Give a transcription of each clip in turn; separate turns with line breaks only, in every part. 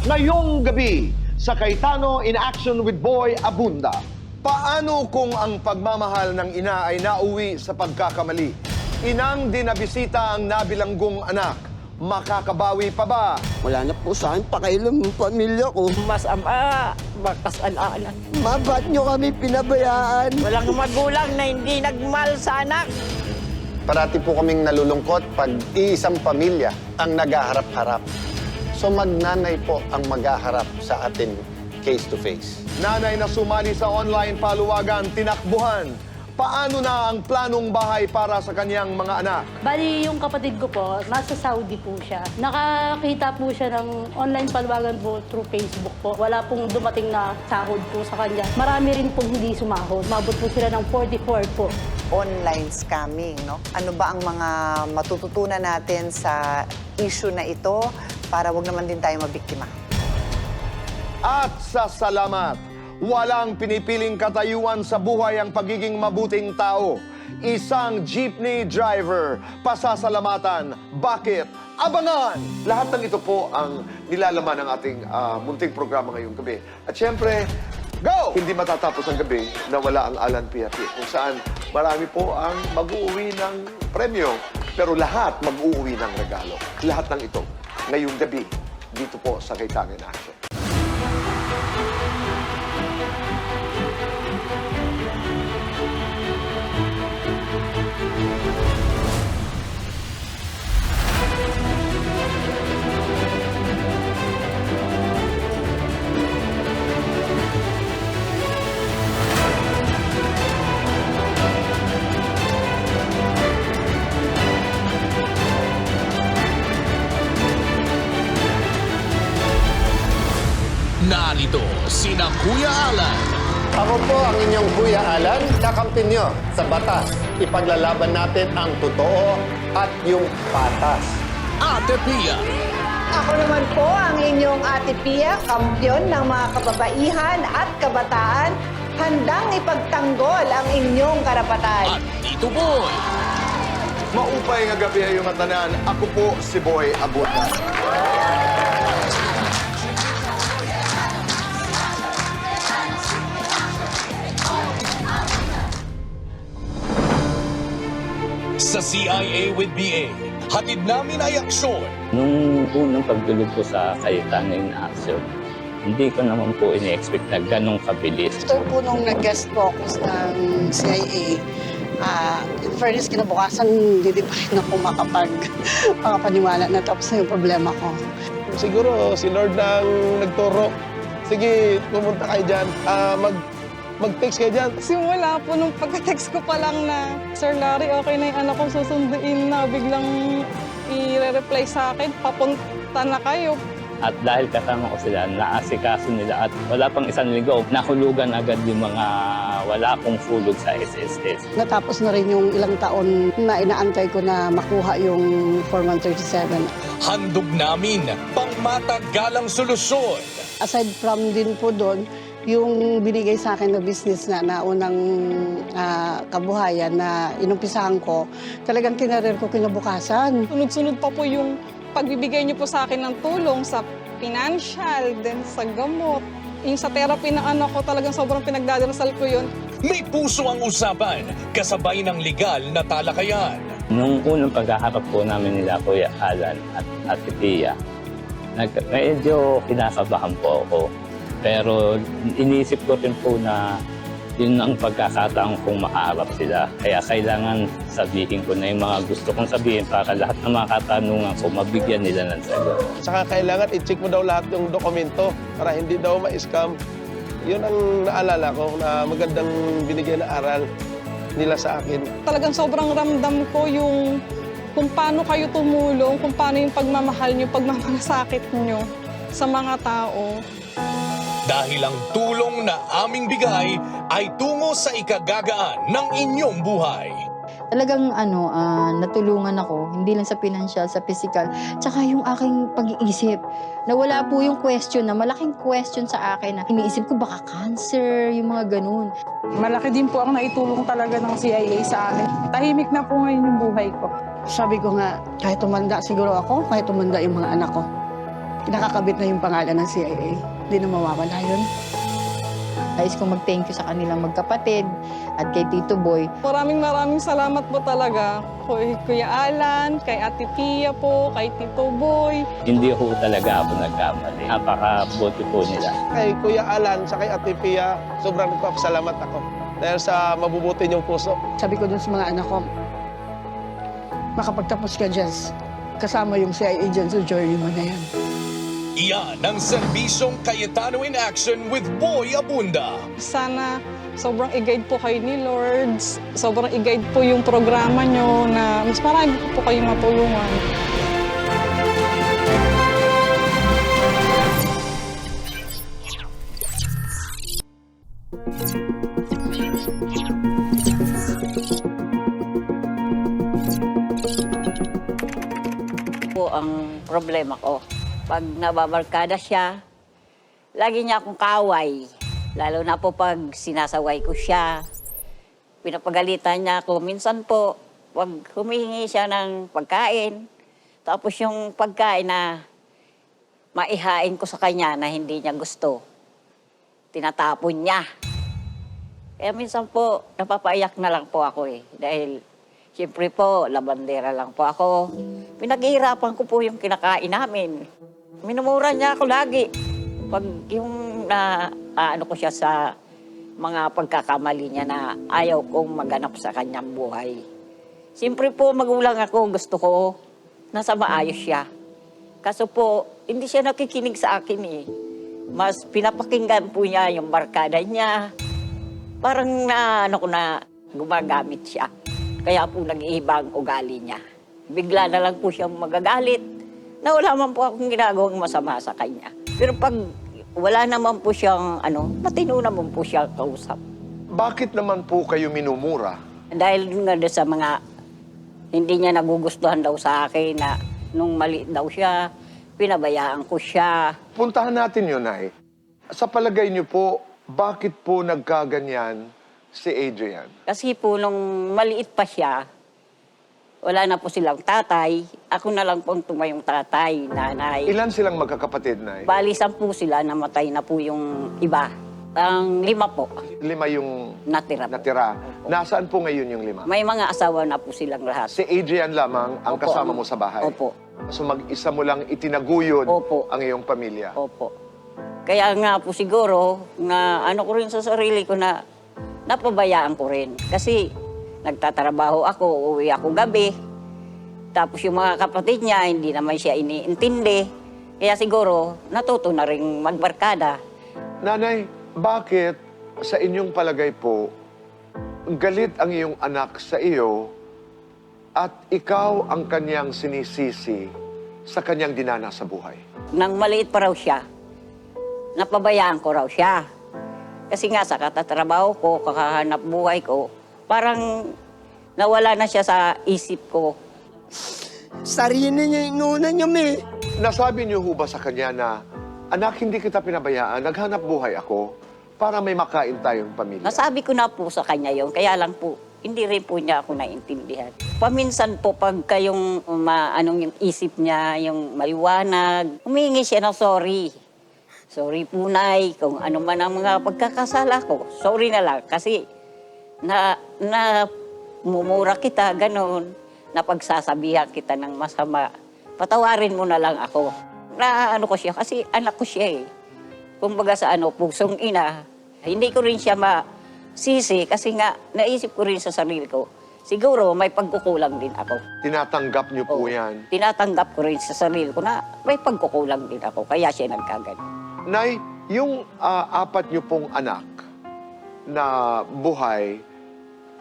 Ngayong gabi, sa Cayetano in Action with Boy Abunda.
Paano kung ang pagmamahal ng ina ay nauwi sa pagkakamali? Inang dinabisita ang nabilanggong anak. Makakabawi pa ba?
Wala na po sa akin pakialam ng pamilya ko.
Mas ama, bakas alaan.
Ma, ba't nyo kami pinabayaan?
Walang magulang na hindi nagmahal sa anak.
Parati po kaming nalulungkot pag iisang pamilya ang naghaharap-harap. So magnanay po ang maghaharap sa atin face-to-face. Nanay na sumali sa online paluwagan, tinakbuhan. Paano na ang planong bahay para sa kanyang mga anak?
Bali, yung kapatid ko po, nasa Saudi po siya. Nakakita po siya ng online paluwagan po through Facebook po. Wala pong dumating na sahod po sa kanya. Marami rin pong hindi sumahod. Mabot po sila ng 44 po.
Online scamming, no? Ano ba ang mga matututunan natin sa issue na ito para wag naman din tayo mabiktima?
At sa salamat, walang pinipiling katayuan sa buhay ang pagiging mabuting tao. Isang jeepney driver, pasasalamatan. Bakit? Abangan! Lahat ng ito po ang nilalaman ng ating munting programa ngayong gabi. At syempre, go! Hindi matatapos ang gabi na wala ang Alan Piapi, kung saan marami po ang mag-uuwi ng premyo, pero lahat mag-uuwi ng regalo. Lahat ng ito, ngayong gabi, dito po sa Cayetano in Action.
Narito sina Kuya Alan,
Ako po ang inyong Kuya Alan, kakampi nyo sa batas. Ipaglalaban natin ang totoo at yung patas.
Ate Pia,
Ako naman po ang inyong Ate Pia, kampyon ng mga kababaihan at kabataan, handang ipagtanggol ang inyong karapatan.
at Tito Boy.
Maupay nga gabi ay yung tanan. Ako po si Boy Abunda.
Sa CIA with BA, hatid namin ay aksyon.
Nung unang pagdulog ko sa Cayetano in Action, hindi ko naman po ini-expect na ganong kabilis.
After po nung nag-guest po ako sa CIA, in fairness, kinabukasan, hindi pa rin ako makapaniwala na tapos na yung problema ko.
Siguro si Lord na ang nagturo. Sige, pumunta kayo dyan. Mag-text kayo dyan.
Simula po nung pagka-text ko pa lang na, Sir Larry, okay na yung anak ko susunduin na, biglang i-reply sa akin, papunta na kayo.
At dahil kasama ko sila, naasikaso nila at wala pang isang linggo, nahulugan agad yung mga wala pong fulog sa SSS.
Natapos na rin yung ilang taon na inaantay ko na makuha yung Form 137.
Handog namin pangmatagalang solusyon.
Aside from din po doon, yung binigay sa akin na business na naunang kabuhayan na inumpisahan ko, talagang kinarir ko kinabukasan.
Sunod-sunod pa po yung pagbibigay niyo po sa akin ng tulong sa financial, then sa gamot. Yung sa therapy ng anak ko, talagang sobrang pinagdadarasal ko yun.
May puso ang usapan, kasabay ng legal na talakayan.
Nung unang paghaharap po namin nila Kuya Alan at Ate Pia, medyo kinakabahan po ako. Pero iniisip ko rin po na yun ang pagkakataon kong makaharap sila. Kaya kailangan sabihin ko na yung mga gusto kong sabihin para lahat ng mga katanungan ko mabigyan nila ng sagot.
Saka kailangan i-check mo daw lahat ng dokumento para hindi daw ma-scam. Yun ang naalala ko na magandang binigyan na aral nila sa akin.
Talagang sobrang ramdam ko yung kung paano kayo tumulong, kung paano yung pagmamahal nyo, pagmamalasakit nyo sa mga tao.
Dahil ang tulong na aming bigay ay tungo sa ikagagaan ng inyong buhay.
Talagang natulungan ako, hindi lang sa financial, sa physical, tsaka yung aking pag-iisip. Nawala po yung question na, malaking question sa akin na iniisip ko baka cancer, yung mga ganun.
Malaki din po ang naitulong talaga ng CIA sa akin. Tahimik na po ngayon yung buhay ko.
Sabi ko nga, kahit tumanda siguro ako, kahit tumanda yung mga anak ko. nakakabit na yung pangalan ng CIA. Hindi na mawawala yun.
Nais kong mag-thank you sa kanilang magkapatid at kay Tito Boy.
Maraming salamat po talaga kay Kuya Alan, kay Ate Pia po, kay Tito Boy.
Hindi ho talaga ako nagkamali. Napakabuti po nila.
Kay Kuya Alan sa kay Ate Pia, sobrang nagpapasalamat ako. Dahil sa mabubuti niyong puso.
Sabi ko dun sa mga anak ko, makapagtapos ka dyan, kasama yung CIA dyan sa journey mo na yan.
Iyan ang serbisyong Cayetano in Action with Boy Abunda.
Sana sobrang i-guide po kayo ni Lord. Sobrang i-guide po yung programa nyo na mas marami po kayong matulungan.
Po ang problema ko. Pag nababarkada siya, lagi niya akong kaway. Lalo na po pag sinasaway ko siya. Pinapagalitan niya ako. Minsan po, pag humihingi siya ng pagkain, tapos yung pagkain na maihain ko sa kanya na hindi niya gusto, tinatapon niya. Kaya minsan po, napapaiyak na lang po ako eh. Dahil, siyempre po, labandera lang po ako. Pinaghihirapan ko po yung kinakain namin. Minumura niya ako lagi. Pag yung ano ko siya sa mga pagkakamali niya na ayaw kong maganap sa kanyang buhay. Siyempre po, magulang ako, gusto ko nasa maayos siya. Kaso po, hindi siya nakikinig sa akin eh. Mas pinapakinggan po niya yung barkada niya. Parang gumagamit siya. Kaya po nag-iiba ang ugali niya. Bigla na lang po siyang magagalit na wala man po akong ginagawang masama sa kanya. Pero pag wala naman po siyang, matino naman po siya kausap.
Bakit naman po kayo minumura?
Dahil nga sa mga hindi niya nagugustuhan daw sa akin na nung maliit daw siya, pinabayaan ko siya.
Puntahan natin yun, Nay. Sa palagay niyo po, bakit po nagkaganyan si Adrian?
Kasi po nung maliit pa siya, wala na po silang tatay. Ako na lang po ang tumayong tatay, nanay.
Ilan silang magkakapatid, Nay?
Bali, 10 sila, namatay na po yung iba. Ang 5 po.
5 yung
natira.
Nasaan po ngayon yung 5?
May mga asawa na po silang lahat.
Si Adrian lamang ang
Opo.
kasama mo sa bahay?
Opo.
So mag-isa mo lang itinaguyod
Opo.
ang iyong pamilya?
Opo. Kaya nga po siguro, na ko rin sa sarili ko na napabayaan ko rin. Kasi nagtatrabaho ako, uuwi ako gabi. Tapos yung mga kapatid niya, hindi naman siya iniintindi. Kaya siguro, natuto na rin magbarkada.
Nanay, bakit sa inyong palagay po, galit ang iyong anak sa iyo at ikaw ang kanyang sinisisi sa kanyang dinanas sa buhay?
Nang maliit pa raw siya, napabayaan ko raw siya. Kasi nga sa katatrabaho ko, kakahanap buhay ko, parang nawala na siya sa isip ko.
Sarili niya inuna niya, me.
Nasabi niyo ho ba sa kanya na, anak, hindi kita pinabayaan, naghanap buhay ako para may makain tayong pamilya?
Nasabi ko na po sa kanya yon, kaya lang po, hindi rin po niya ako naintindihan. Paminsan po, pag kayong yung isip niya, yung maliwanag, humingi siya ng sorry. Sorry po, Nay, kung ano man ang mga pagkakasala ko. Sorry na lang, kasi mumura kita, ganon, na pagsasabihan kita ng masama. Patawarin mo na lang ako. Ko siya, kasi anak ko siya eh. Kumbaga sa pusong ina, hindi ko rin siya masisi kasi nga naisip ko rin sa sarili ko, siguro may pagkukulang din ako.
Tinatanggap niyo po yan?
Tinatanggap ko rin sa sarili ko na may pagkukulang din ako, kaya siya nagkagan.
Nay, yung 4 niyo pong anak na buhay,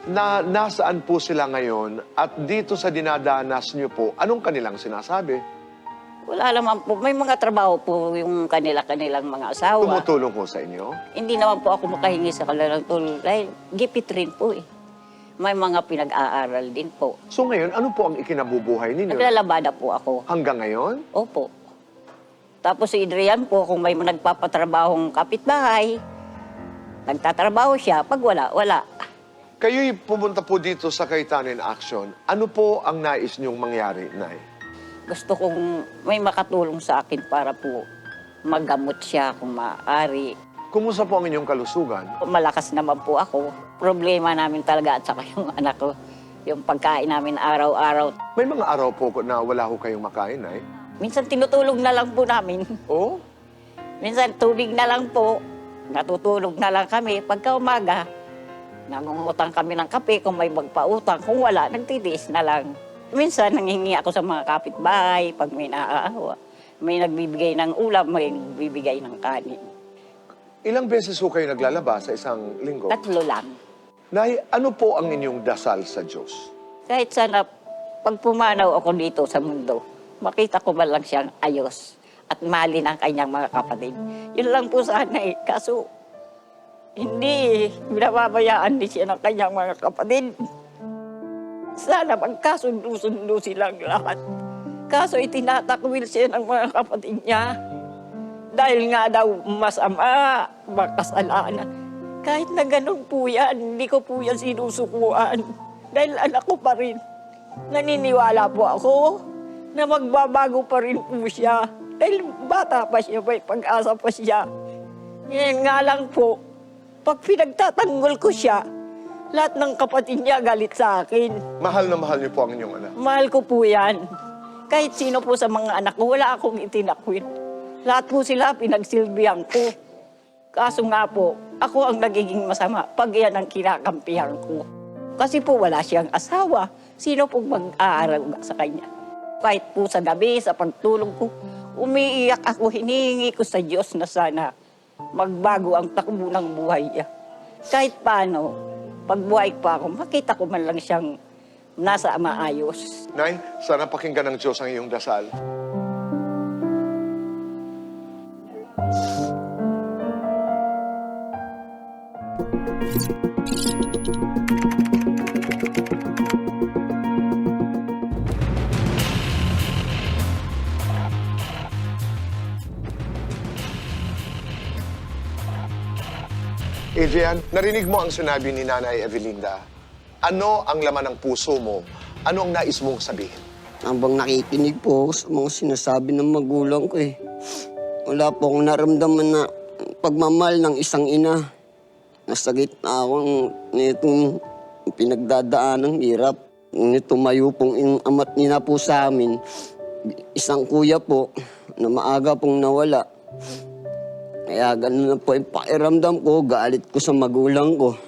na nasaan po sila ngayon at dito sa dinadanas niyo po, anong kanilang sinasabi?
Wala naman po. May mga trabaho po yung kanilang mga asawa.
Tumutulong po sa inyo?
Hindi naman po ako makahingi sa kanilang tulong dahil gipit rin po eh. May mga pinag-aaral din po.
So ngayon, ano po ang ikinabubuhay ninyo?
Naglalabada po ako.
Hanggang ngayon?
Opo. Tapos si Adrian po, kung may nagpapatrabahong kapitbahay, nagtatrabaho siya. Pag wala, wala.
Kayo'y pumunta po dito sa Cayetano in Action. Ano po ang nais niyong mangyari, Nay?
Gusto kong may makatulong sa akin para po magamot siya kung maaari.
Kumusta po ang inyong kalusugan?
Malakas naman po ako. Problema namin talaga at saka yung anak ko. Yung pagkain namin araw-araw.
May mga araw po na wala ho kayong makain, Nay?
Minsan tinutulog na lang po namin.
Oh?
Minsan tubig na lang po. Natutulog na lang kami. Pagka umaga, nangungutang kami ng kape kung may magpautang. Kung wala, nagtitiis na lang. Minsan nanghingi ako sa mga kapitbahay pag may naaawa. May nagbibigay ng ulam, may nagbibigay ng kanin.
Ilang beses ho kayo naglalaba sa isang linggo?
3 lang.
Nay, ano po ang inyong dasal sa Diyos?
Kahit sana pag pumanaw ako dito sa mundo, makita ko man lang siyang ayos at mahalin ang kanyang mga kapatid. Yun lang po sana eh. Kaso, hindi binababayaan din siya ng kanyang mga kapatid. Sana magkasundo-sundo silang lahat. Kaso itinatakwil siya ng mga kapatid niya. Dahil nga daw masama, makasalanan. Kahit na ganun po yan, hindi ko po yan sinusukuan. Dahil anak ko pa rin. Naniniwala po ako na magbabago pa rin po siya. Dahil bata pa siya, may pag-asa pa siya. Ngayon nga lang po, pag pinagtatanggol ko siya, lahat ng kapatid niya galit sa akin.
Mahal na mahal niyo po ang inyong anak.
Mahal ko po yan. Kahit sino po sa mga anak ko, wala akong itinakwil. Lahat po sila pinagsilbihan ko. Kaso nga po, ako ang nagiging masama pag yan ang kinakampihan ko. Kasi po wala siyang asawa. Sino pong mag-aaral sa kanya? Kahit po sa gabi, sa pagtulog ko, umiiyak ako, hinihingi ko sa Diyos na sana magbago ang takbo ng buhay niya. Kahit paano, pag buhay pa ako, makita ko man lang siyang nasa maayos.
Nay, sana pakinggan ng Diyos ang iyong dasal. Adrian, narinig mo ang sinabi ni Nanay Evelinda. Ano ang laman ng puso mo? Ano ang nais mong sabihin?
Habang nakikinig po ako sa mga sinasabi ng magulang ko eh. Wala po akong naramdaman na pagmamahal ng isang ina. Nasa gitna akong nitong pinagdadaan ng hirap. Tumayo pong yung amat nina po sa amin. Isang kuya po na maaga pong nawala. Kaya ganun na po yung pakiramdam ko, galit ko sa magulang ko.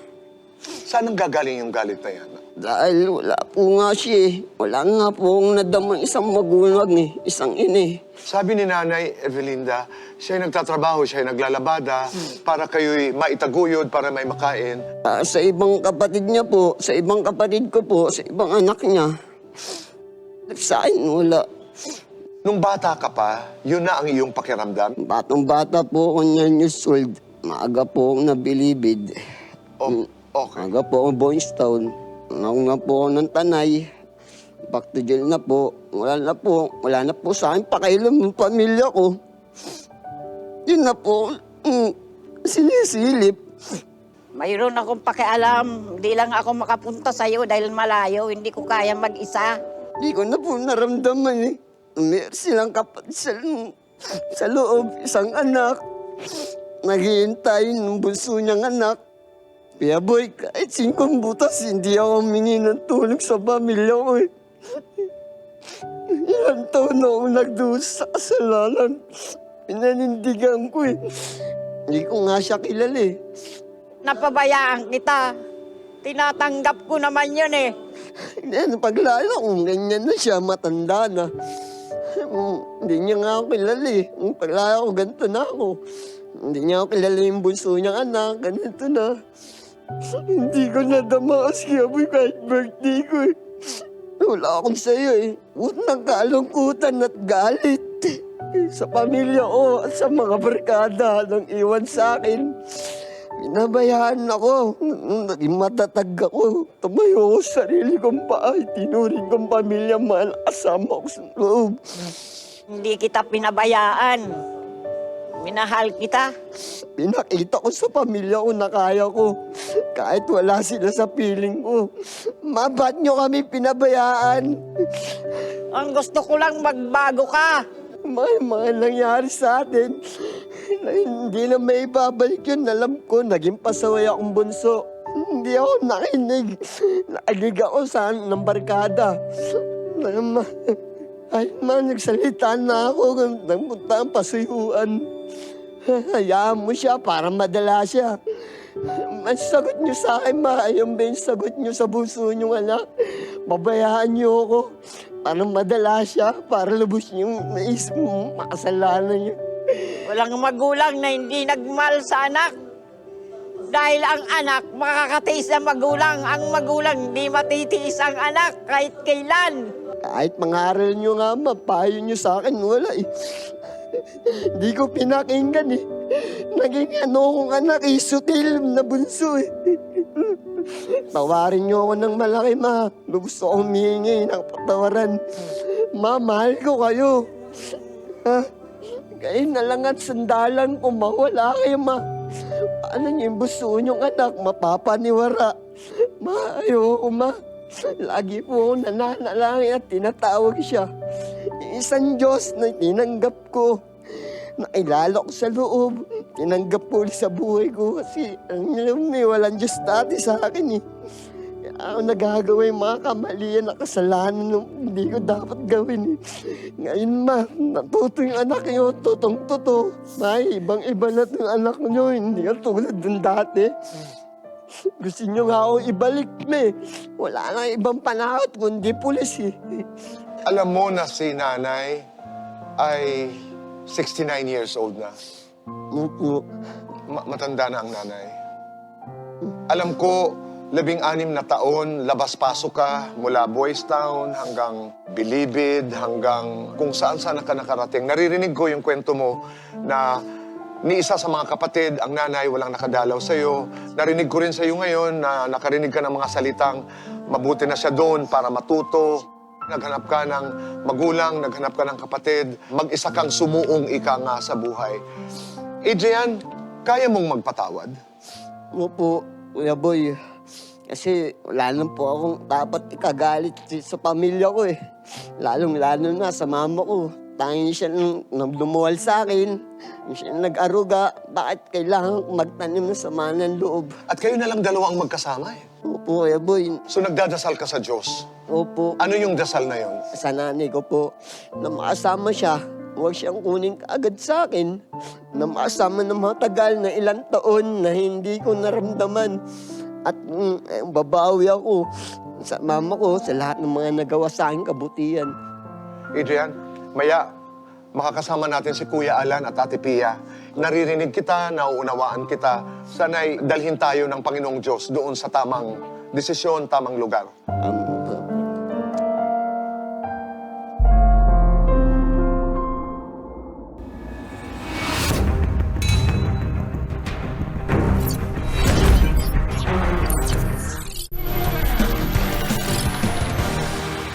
Saan ang gagaling yung galit na yan?
Dahil wala po nga siya eh. Wala nga po akong nadamang isang magulang eh, isang ina eh.
Sabi ni Nanay Evelinda, siya'y nagtatrabaho, siya'y naglalabada para kayo'y maitaguyod, para may makain.
Sa ibang kapatid niya po, sa ibang kapatid ko po, sa ibang anak niya. Sa akin, wala.
Nung bata ka pa, yun na ang iyong pakiramdam?
Batang-bata po ako niyan yung sold. Maaga po akong nabilibid.
Okay.
Maaga po akong Boystown. Nauna po ako ng Tanay. Back to jail na po. Wala na po sa akin pakailan ng pamilya ko. Yun na po, sinisilip.
Mayroon akong pakialam. Hindi lang ako makapunta sa'yo dahil malayo. Hindi ko kaya mag-isa.
Hindi ko na po naramdaman eh. Meron silang kapatid sa loob, isang anak. Naghihintay ng bunso niyang anak. Kaya boy, kahit 5 butas, hindi ako humingi ng tulong sa pamilya ko eh. Ilang taon na ako nagdusa sa kasalanan. Pinanindigan ko eh. Hindi ko nga siya kilala eh.
Napabayaan kita. Tinatanggap ko naman yun eh.
Paglala kung ganyan na siya, matanda na. Hindi niya nga ako kilala eh. Paglala ko, ganito na ako. Hindi niya ako kilala yung bunso niyang anak, ganito na. Hindi ko nadama kasi aboy kahit birthday ko eh. Wala akong sa'yo eh. Huwag nagkalungkutan at galit. Sa pamilya ko at sa mga barkada nang iwan sa akin. Pinabayaan ako. Naging matatag ako. Tumayo ko sa sarili kong paa. Tinuring kong pamilya mahal. Kasama ko sa loob.
Hindi kita pinabayaan. minahal kita.
Pinakita ko sa pamilya ko na kaya ko. Kahit wala sila sa piling ko. Ma, ba't nyo kami pinabayaan?
Ang gusto ko lang magbago ka.
Mga nangyari sa atin na hindi na may babalik yun. Alam ko, naging pasaway akong bunso. Hindi ako nakinig. Naalig ako sa ng barkada. Ay, nagsalita na ako. Nagpunta ang pasuyuan. Hayaan mo siya para madala siya. Ang sagot niyo sa akin, ma, ayun ba yung sagot niyo sa bunso niyong anak? Babayaan niyo ako para madala siya, para lubos niyong naisip mo, makasalanan niyo.
Walang magulang na hindi nagmahal sa anak. Dahil ang anak makakatiis ng magulang. Ang magulang hindi matitiis ang anak kahit kailan.
Kahit mangaral niyo nga, ma, payo niyo sa akin, wala eh. Hindi ko pinakinggan eh. Naging kong anak, sutil na bunso eh. Tawarin niyo ako ng malaki, ma. Gusto kong humingi ng patawaran. Ma, mahal ko kayo. Ha? Kayo na lang at sandalan ko, mawala kayo, ma. Paano niyo yung gusto niyong anak, mapapaniwara? Ma, ayoko, ma. Lagi po akong nananalangin at tinatawag siya. Isang Diyos na tinanggap ko. Nailala ko sa loob. Tinanggap ko ulit sa buhay ko kasi alam niyo, walang Diyos dati sa akin eh. Kaya ako nagagawa yung mga kamalian na kasalanan na hindi ko dapat gawin eh. Ngayon, ma, natuto yung anak niyo, tutong-tuto. May ibang-iba na yung anak niyo, hindi ka tulad dun dati. Gusto niyo nga ako ibalik me. Wala na ibang panahon kundi pulis eh.
Alam mo na si nanay ay 69 years old na.
Opo.
Matanda na ang nanay. Alam ko, 16 na taon, labas-pasok ka mula Boys Town hanggang Bilibid, hanggang kung saan-saan ka nakarating. Naririnig ko yung kwento mo na ni isa sa mga kapatid, ang nanay, walang nakadalaw sa'yo. Narinig ko rin sa'yo ngayon na nakarinig ka ng mga salitang mabuti na siya doon para matuto. Naghanap ka ng magulang, naghanap ka ng kapatid. Mag-isa kang sumuong ika nga sa buhay. Adrian, kaya mong magpatawad?
Opo, Kuya Boy. Kasi wala lang po akong dapat ikagalit sa pamilya ko eh. Lalong-lalo na sa mama ko. Tanging siya nang lumuwal sa akin. Siya nag-aruga. Bakit kailangan magtanim ng sama ng loob?
At kayo na lang dalawa ang magkasama eh.
Opo, Kuya Boy.
So nagdadasal ka sa Diyos?
Opo.
Ano yung dasal na yon?
Sa nanay ko po, na makasama siya, huwag siyang kunin agad sa akin. Na makasama ng matagal na ilang taon na hindi ko naramdaman. At babawi ako sa mama ko sa lahat ng mga nagawa sa akin kabutihan.
Adrian, maya, makakasama natin si Kuya Alan at Ate Pia. Naririnig kita, nauunawaan kita. Sana'y dalhin tayo ng Panginoong Diyos doon sa tamang desisyon, tamang lugar.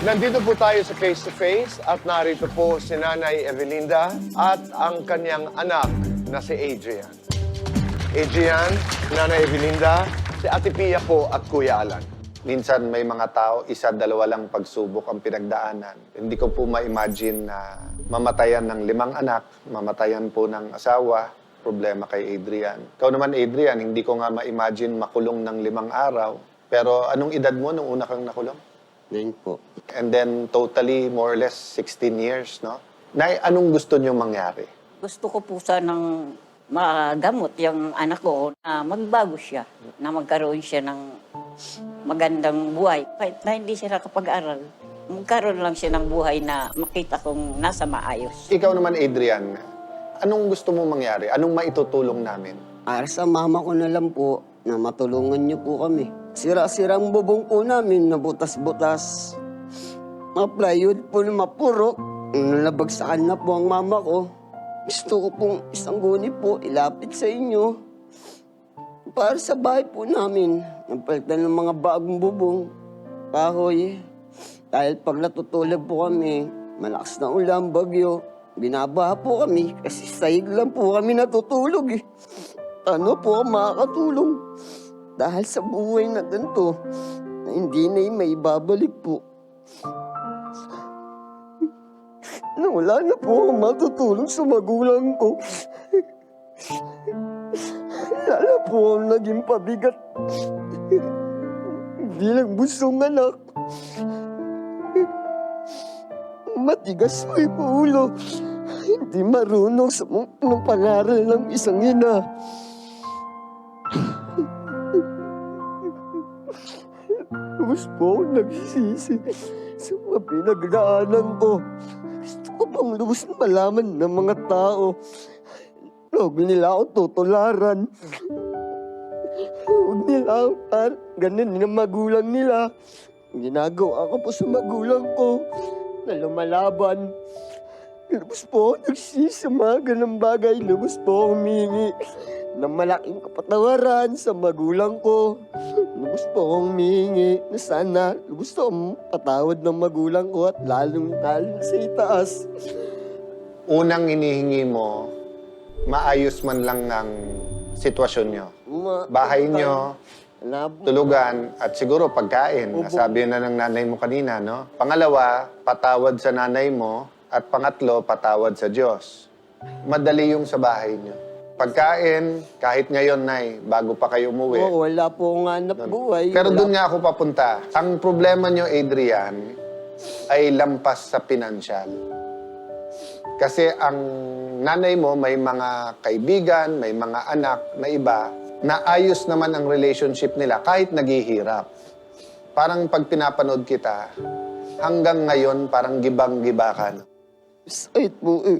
Nandito po tayo sa Face to Face at narito po si Nanay Evelinda at ang kanyang anak na si Adrian. Adrian, Nanay Evelinda, si Ate Pia po at Kuya Alan.
Minsan may mga tao, isa, dalawa lang pagsubok ang pinagdaanan. Hindi ko po ma-imagine na mamatayan ng 5 anak, mamatayan po ng asawa, problema kay Adrian. Ikaw naman, Adrian, hindi ko nga ma-imagine makulong ng 5 araw. Pero anong edad mo nung una kang nakulong?
9 po.
And then totally more or less 16 years, no? Nay, anong gusto niyo mangyari?
Gusto ko po sanang magamot yung anak ko na magbago siya, na magkaroon siya ng magandang buhay. Kahit na hindi siya nakapag-aral, magkaroon lang siya ng buhay na makita kong nasa maayos.
Ikaw naman, Adrian, anong gusto mo mangyari? Anong maitutulong namin?
Para sa mama ko na lang po na matulungan niyo po kami. Sira-sirang bubong po namin na butas-butas. Ma-plywood po na mapurok. Nalabagsakan na po ang mama ko. Gusto ko pong isang guni po ilapit sa inyo. Para sa bahay po namin, napalitan ng mga bagong bubong, kahoy. Dahil pag natutulog po kami, malakas na ulan, bagyo, Binaba po kami kasi sahig lang po kami natutulog eh. Ano po ang makakatulong? Dahil sa buhay na ganito, na hindi na may babalik po. Na wala na po akong matutulong sa magulang ko. Lalo po ang naging pabigat. Bilang busong anak. Matigas mo yung ulo. Hindi marunong sa mga pangaral ng isang ina. Lubos po akong nagsisisi sa mga pinagdaanan ko. Gusto ko pang lubos na malaman ng mga tao. Huwag nila ako tutularan. Huwag nila ako ganun ng magulang nila. Ginagawa ko po sa magulang ko na lumalaban. Lubos po ako nagsisi sa mga ganang bagay. Lubos po ako humingi ng malaking kapatawaran sa magulang ko. Lubos po akong humingi na sana lubos po akong patawad ng magulang ko at lalong sa itaas.
Unang hinihingi mo, maayos man lang ang sitwasyon nyo. Bahay nyo, tulugan, at siguro pagkain. Nasabi na ng nanay mo kanina, no? Pangalawa, patawad sa nanay mo. At pangatlo, patawad sa Diyos. Madali yung sa bahay nyo. Pagkain, kahit ngayon, Nay, bago pa kayo umuwi.
Oo, wala po akong hanap buhay.
Pero doon nga ako papunta. Ang problema nyo, Adrian, ay lampas sa pinansyal. Kasi ang nanay mo may mga kaibigan, may mga anak na iba na ayos naman ang relationship nila kahit naghihirap. Parang pag pinapanood kita, hanggang ngayon parang gibang-giba ka.
Sakit po eh.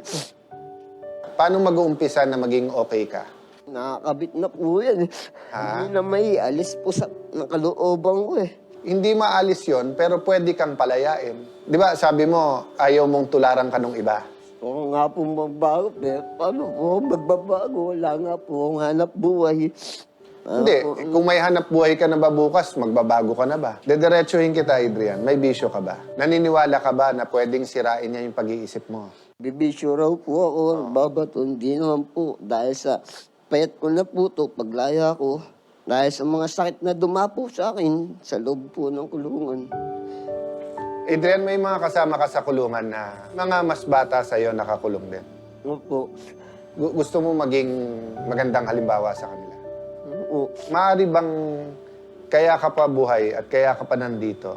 Paano mag-uumpisa na maging okay ka?
Nakakabit na po yan.
Ha?
Hindi na may alis po sa nakalooban ko eh.
Hindi maalis yon pero pwede kang palayain. Di ba, sabi mo, ayaw mong tularan ka nung iba.
Oo nga po magbago, pero paano po magbabago? Wala nga po akong hanap buhay.
Hindi, kung may hanap buhay ka na ba bukas, magbabago ka na ba? Dediretsuhin kita, Adrian. May bisyo ka ba? Naniniwala ka ba na pwedeng sirain niya yung pag-iisip mo?
Bibisyo raw po ako, babato. Hindi naman po. Dahil sa payat ko na po to, paglaya ko. Dahil sa mga sakit na dumapo sa akin, sa loob po ng kulungan.
Adrian, may mga kasama ka sa kulungan na mga mas bata sa'yo nakakulong din.
Opo.
Gusto mo maging magandang halimbawa sa kanila?
Oo.
Maaari bang kaya ka pa buhay at kaya ka pa nandito,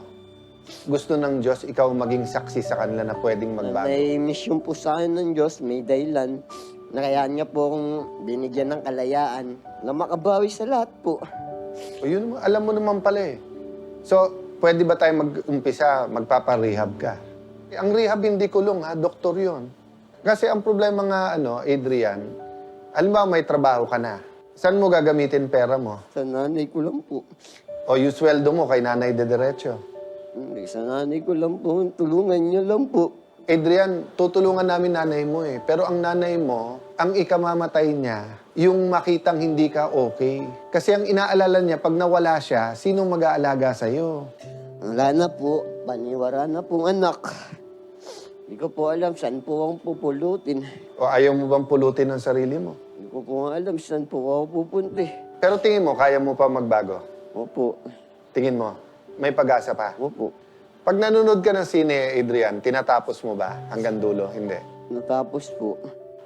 gusto ng Diyos ikaw maging saksi sa kanila na pwedeng magbago?
May mission po sa akin ng Diyos, may dahilan. Na kaya niya po akong binigyan ng kalayaan na makabawi sa lahat po.
O yun, alam mo naman pala eh. So, pwede ba tayo mag-umpisa, magpapa-rehab ka? Ang rehab hindi kulong ha, doktor yun. Kasi ang problema nga, Adrian, halimbawa may trabaho ka na. Saan mo gagamitin pera mo?
Sa nanay ko lang po.
O yung sweldo mo kay nanay dediretso?
Hindi, sa nanay ko lang po. Tulungan niya lang po.
Adrian, tutulungan namin nanay mo eh. Pero ang nanay mo, ang ikamamatay niya, yung makitang hindi ka okay. Kasi ang inaalala niya, pag nawala siya, sinong mag-aalaga sa'yo?
Wala na po. Paniwara na pong anak. Hindi ko po alam saan po akong pupulutin.
O ayaw mo bang pulutin ang sarili mo?
Hindi ko po alam saan po ako pupunti.
Pero tingin mo, kaya mo pa magbago?
Opo.
Tingin mo, may pag-asa pa?
Opo.
Pag nanonood ka ng sine, Adrian, tinatapos mo ba hanggang dulo? Hindi.
Natapos po.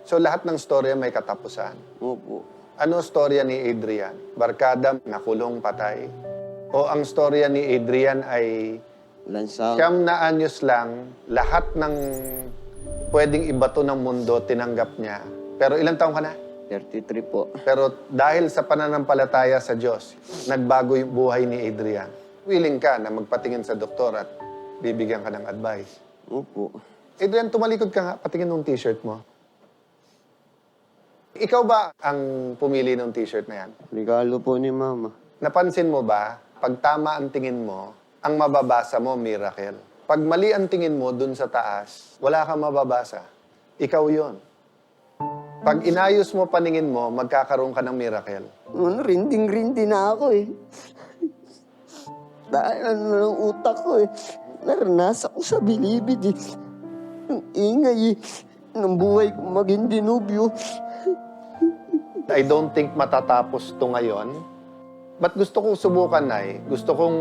So lahat ng storya may katapusan.
Opo.
Ano storya ni Adrian? Barkada, nakulong, patay? O ang storya ni Adrian ay
Lansang.
9 na anyos lang, lahat ng pwedeng ibato ng mundo, tinanggap niya. Pero ilang taong ka na?
33 po.
Pero dahil sa pananampalataya sa Diyos, nagbago yung buhay ni Adrian. Willing ka na magpatingin sa doktor at bibigyan ka ng advice.
Opo.
Adrian, tumalikod ka nga, patingin ng t-shirt mo. Ikaw ba ang pumili ng t-shirt na yan?
Regalo po ni Mama.
Napansin mo ba, pag tama ang tingin mo, ang mababasa mo, miracle. Pag mali ang tingin mo dun sa taas, wala kang mababasa. Ikaw yon. Pag inayos mo paningin mo, magkakaroon ka ng miracle.
Rinding-rindi na ako eh. Dahil ng utak ko eh. Naranasan ko sa bilibid eh. Ang ingay eh. ng buhay ko maging dinubyo.
I don't think matatapos to ngayon. But gusto kong subukan, Nay. Gusto kong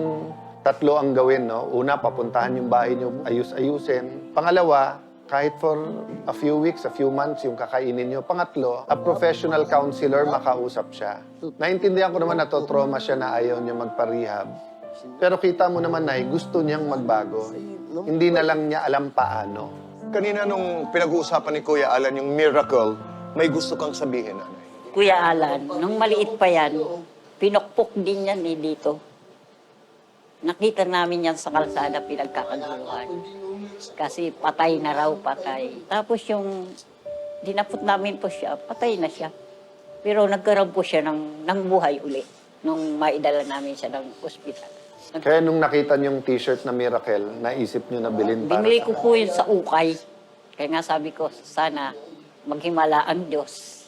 tatlo ang gawin, no? Una, papuntahan yung bahay niyo, ayus-ayusin. Pangalawa, kahit for a few weeks, a few months, yung kakainin niyo. Pangatlo, a professional counselor, makausap siya. Naintindihan ko naman na trauma siya na ayaw niya magpa-rehab. Pero kita mo naman, Nay, gusto niyang magbago. Hindi na lang niya alam paano.
Kanina nung pinag-uusapan ni Kuya Alan yung miracle, may gusto kang sabihin, Nanay.
Kuya Alan, nung maliit pa yan, pinukpok din yan dito. Nakita namin yan sa kalsada, pinagkakaguluhan. Kasi patay na raw, patay. Tapos yung dinapot namin po siya, patay na siya. Pero nagkaroon po siya ng buhay uli nung maidala namin siya ng ospital.
Kaya nung nakita niyo yung t-shirt na Miracle, naisip niyo na bilhin para
Binili ko po yun sa ukay. Kaya nga sabi ko, sana maghimala ang Diyos.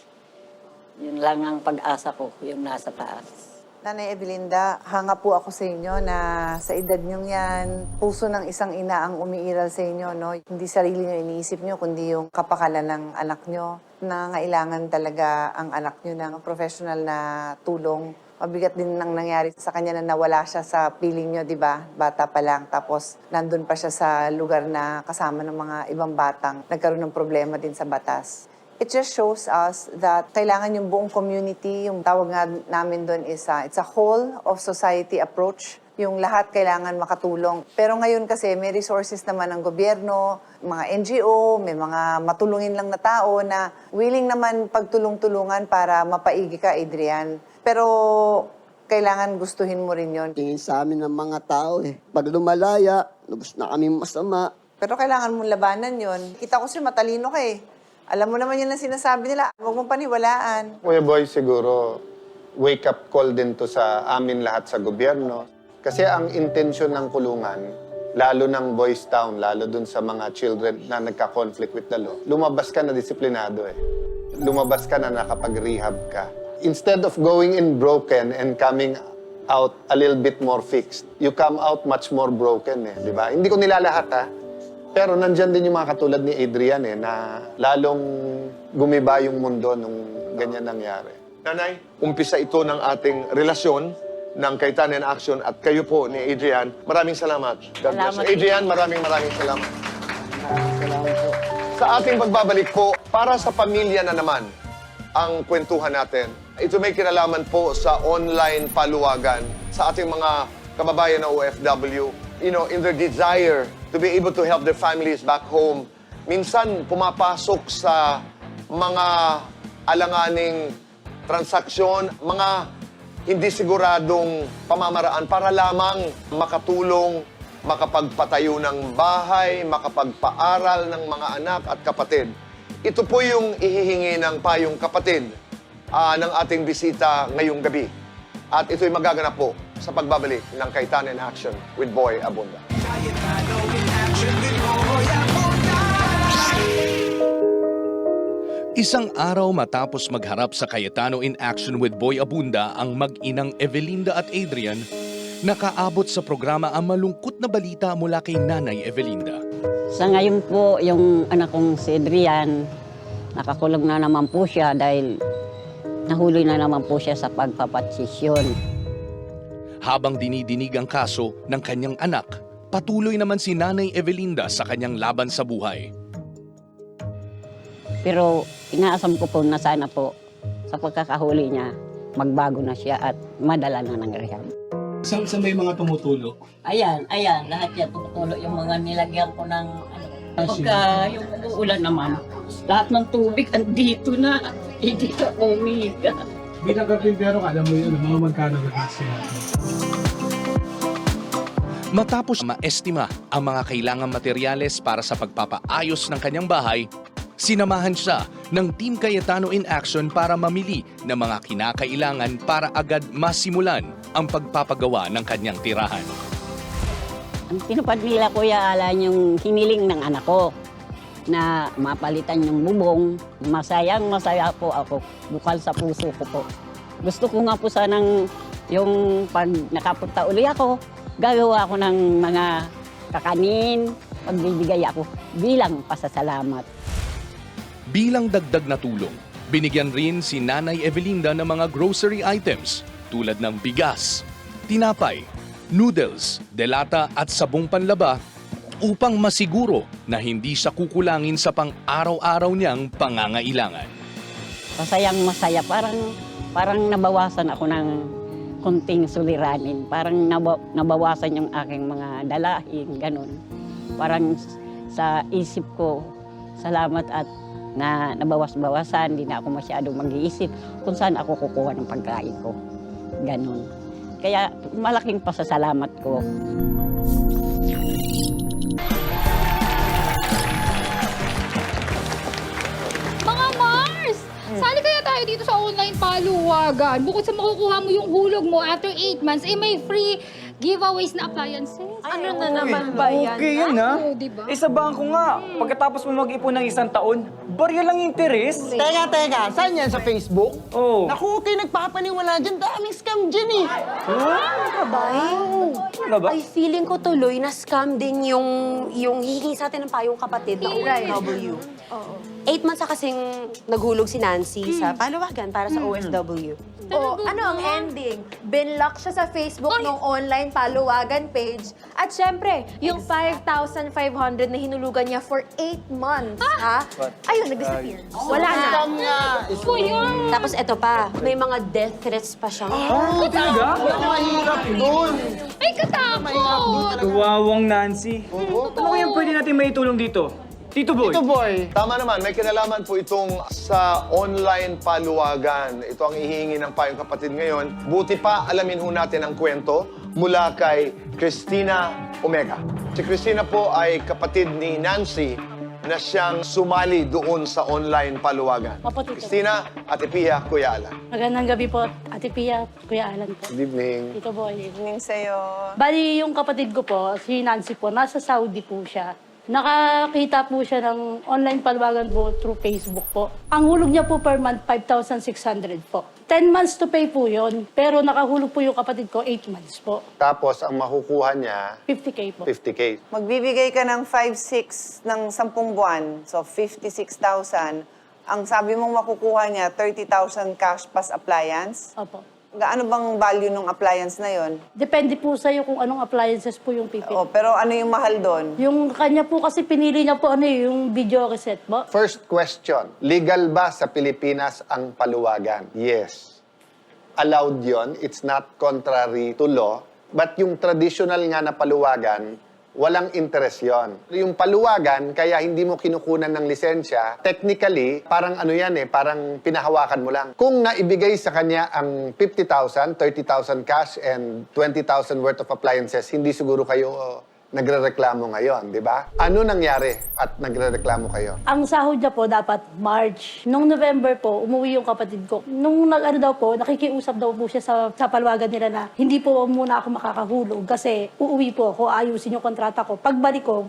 Yun lang ang pag-asa ko, yung nasa taas.
Nanay Evelinda, hanga po ako sa inyo na sa edad niyong yan, puso ng isang ina ang umiiral sa inyo, no? Hindi sarili niyo iniisip niyo, kundi yung kapakalan ng anak niyo. Nangailangan talaga ang anak niyo ng professional na tulong. Mabigat din nang nangyari sa kanya na nawala siya sa piling niyo, di ba? Bata pa lang. Tapos nandun pa siya sa lugar na kasama ng mga ibang batang. Nagkaroon ng problema din sa batas. It just shows us that kailangan yung buong community, yung tawag nga namin doon is it's a whole of society approach. Yung lahat kailangan makatulong. Pero ngayon kasi may resources naman ng gobyerno, mga NGO, may mga matulungin lang na tao na willing naman pagtulong-tulungan para mapaigi ka, Adrian. Pero kailangan gustuhin mo rin yon.
Tingin sa amin ng mga tao Pag lumalaya, lubos na kami masama.
Pero kailangan mong labanan yon. Kita ko siya matalino ka Alam mo naman yun ang sinasabi nila. Huwag mong paniwalaan.
Kuya Boy, siguro wake-up call din to sa amin lahat sa gobyerno. Kasi ang intensyon ng kulungan, lalo ng Boys Town, lalo dun sa mga children na nagka-conflict with the law, lumabas ka na disiplinado Lumabas ka na nakapag-rehab ka. Instead of going in broken and coming out a little bit more fixed, you come out much more broken di ba? Hindi ko nilalahat Pero nandyan din yung mga katulad ni Adrian na lalong gumiba yung mundo nung ganyan nangyari.
Nanay, umpisa ito ng ating relasyon ng Cayetano in Action at kayo po ni Adrian. Maraming salamat. God bless you. Adrian, maraming salamat.
Salamat po.
Sa ating pagbabalik po, para sa pamilya na naman ang kwentuhan natin. Ito may kinalaman po sa online paluwagan sa ating mga kababayan na OFW. In their desire to be able to help their families back home, minsan pumapasok sa mga alanganing transaksyon, mga hindi siguradong pamamaraan para lamang makatulong, makapagpatayo ng bahay, makapagpaaral ng mga anak at kapatid. Ito po yung ihihingi ng payong kapatid ng ating bisita ngayong gabi. At ito'y magaganap po sa pagbabalik ng Cayetano in Action with Boy Abunda.
Isang araw matapos magharap sa Cayetano in Action with Boy Abunda ang mag-inang Evelinda at Adrian, nakaabot sa programa ang malungkot na balita mula kay Nanay Evelinda.
Sa ngayon po, yung anak kong si Adrian, nakakulong na naman po siya dahil nahuli na naman po siya sa pagpapatsisyon.
Habang dinidinig ang kaso ng kanyang anak, patuloy naman si Nanay Evelinda sa kanyang laban sa buhay.
Pero inaasam ko po na sana po sa pagkakahuli niya, magbago na siya at madala na ng rehab.
Saan may mga tumutulo?
Ayan, lahat yan tumutulo. Yung mga nilagyan ko ng pagka yung uulan naman, lahat ng tubig andito na, hindi ka umiga.
Bilang karpintero, alam mo yun, mga magkano nagastos natin.
Matapos maestima ang mga kailangang materyales para sa pagpapaayos ng kanyang bahay, sinamahan siya ng Team Cayetano in Action para mamili ng mga kinakailangan para agad masimulan ang pagpapagawa ng kanyang tirahan.
Ang tinupad nila, Kuya Alan, yung hiniling ng anak ko na mapalitan yung bubong. Masaya po ako. Bukal sa puso ko po. Gusto ko nga po sanang yung pag nakapunta uli ako, gagawa ako ng mga kakanin, pagbibigay ako bilang pasasalamat.
Bilang dagdag na tulong, binigyan rin si Nanay Evelinda ng mga grocery items tulad ng bigas, tinapay, noodles, delata at sabong panlaba upang masiguro na hindi siya kukulangin sa pang-araw-araw niyang pangangailangan.
Masayang masaya, parang nabawasan ako ng kunting suliranin. Parang nabawasan yung aking mga dalahin, ganun. Parang sa isip ko, salamat at na nabawas-bawasan, hindi na ako masyadong mag-iisip kung saan ako kukuha ng pagkain ko. Ganun. Kaya malaking pasasalamat ko.
Mga Mars! Sali kaya tayo dito sa online paluwagan. Bukod sa makukuha mo yung hulog mo after 8 months, may free giveaways na appliances.
Ano na naman ba yan?
Okay yun, ha?
Oo, diba?
Eh, sa bangko nga, pagkatapos mo mag-ipon ng 1 taon, barya lang interes.
Teka, saan yan? Sa Facebook?
Oo.
Naku, kayo nagpapaniwala dyan. Daming scam dyan eh.
Ano ba?
Ay, feeling ko tuloy na scam din yung hihingi sa atin ng payong kapatid na OFW. 8 months na kasing naghulog si Nancy sa paluwagan para sa OFW.
O, ano ang ending? Binlock siya sa Facebook ng online paluwagan page. At syempre, yung 5,500 na hinulugan niya for 8 months, ha? Ayun, nag-disappear. Wala na.
Tapos eto pa, may mga death threats pa siya.
Talaga?
Mahirap dun.
Ay, katakot!
Tuwawang Nancy. Ano kaya pwede natin maitulong dito? Tito Boy.
Ito, boy.
Tama naman, may kinalaman po itong sa online paluwagan. Ito ang ihingi ng payong kapatid ngayon. Buti pa, alamin ho natin ang kwento mula kay Christina Omega. Si Christina po ay kapatid ni Nancy na siyang sumali doon sa online paluwagan.
Opo, Tito.
Christina, Ate Pia, Kuya Alan.
Magandang gabi po, Ate Pia, Kuya Alan po.
Good evening.
Tito Boy.
Evening sa'yo.
Bali, yung kapatid ko po, si Nancy po, nasa Saudi po siya. Nakakita po siya ng online paluwagan po through Facebook po. Ang hulog niya po per month, 5,600 po. 10 months to pay po yon, pero nakahulog po yung kapatid ko, 8 months po.
Tapos, ang makukuha niya,
50K po.
50K.
Magbibigay ka ng 5-6 ng 10 buwan, so 56,000. Ang sabi mong makukuha niya, 30,000 cash plus appliance.
Opo.
Gaano bang value ng appliance na yon?
Depende po sa'yo kung anong appliances po yung pipili.
Oh, pero ano yung mahal doon?
Yung kanya po kasi pinili niya po yung video reset po.
First question, legal ba sa Pilipinas ang paluwagan? Yes. Allowed yon. It's not contrary to law. But yung traditional nga na paluwagan, walang interest yon. Yung paluwagan, kaya hindi mo kinukunan ng lisensya, technically, parang ano yan parang pinahawakan mo lang. Kung naibigay sa kanya ang 50,000, 30,000 cash, and 20,000 worth of appliances, hindi siguro kayo nagrereklamo ngayon, di ba? Ano nangyari at nagrereklamo kayo?
Ang sahod niya po dapat March. Nung November po, umuwi yung kapatid ko. Nung daw po, nakikiusap daw po siya sa paluwagan nila na hindi po muna ako makakahulog kasi uuwi po ako, ayusin yung kontrata ko. Pagbalik ko,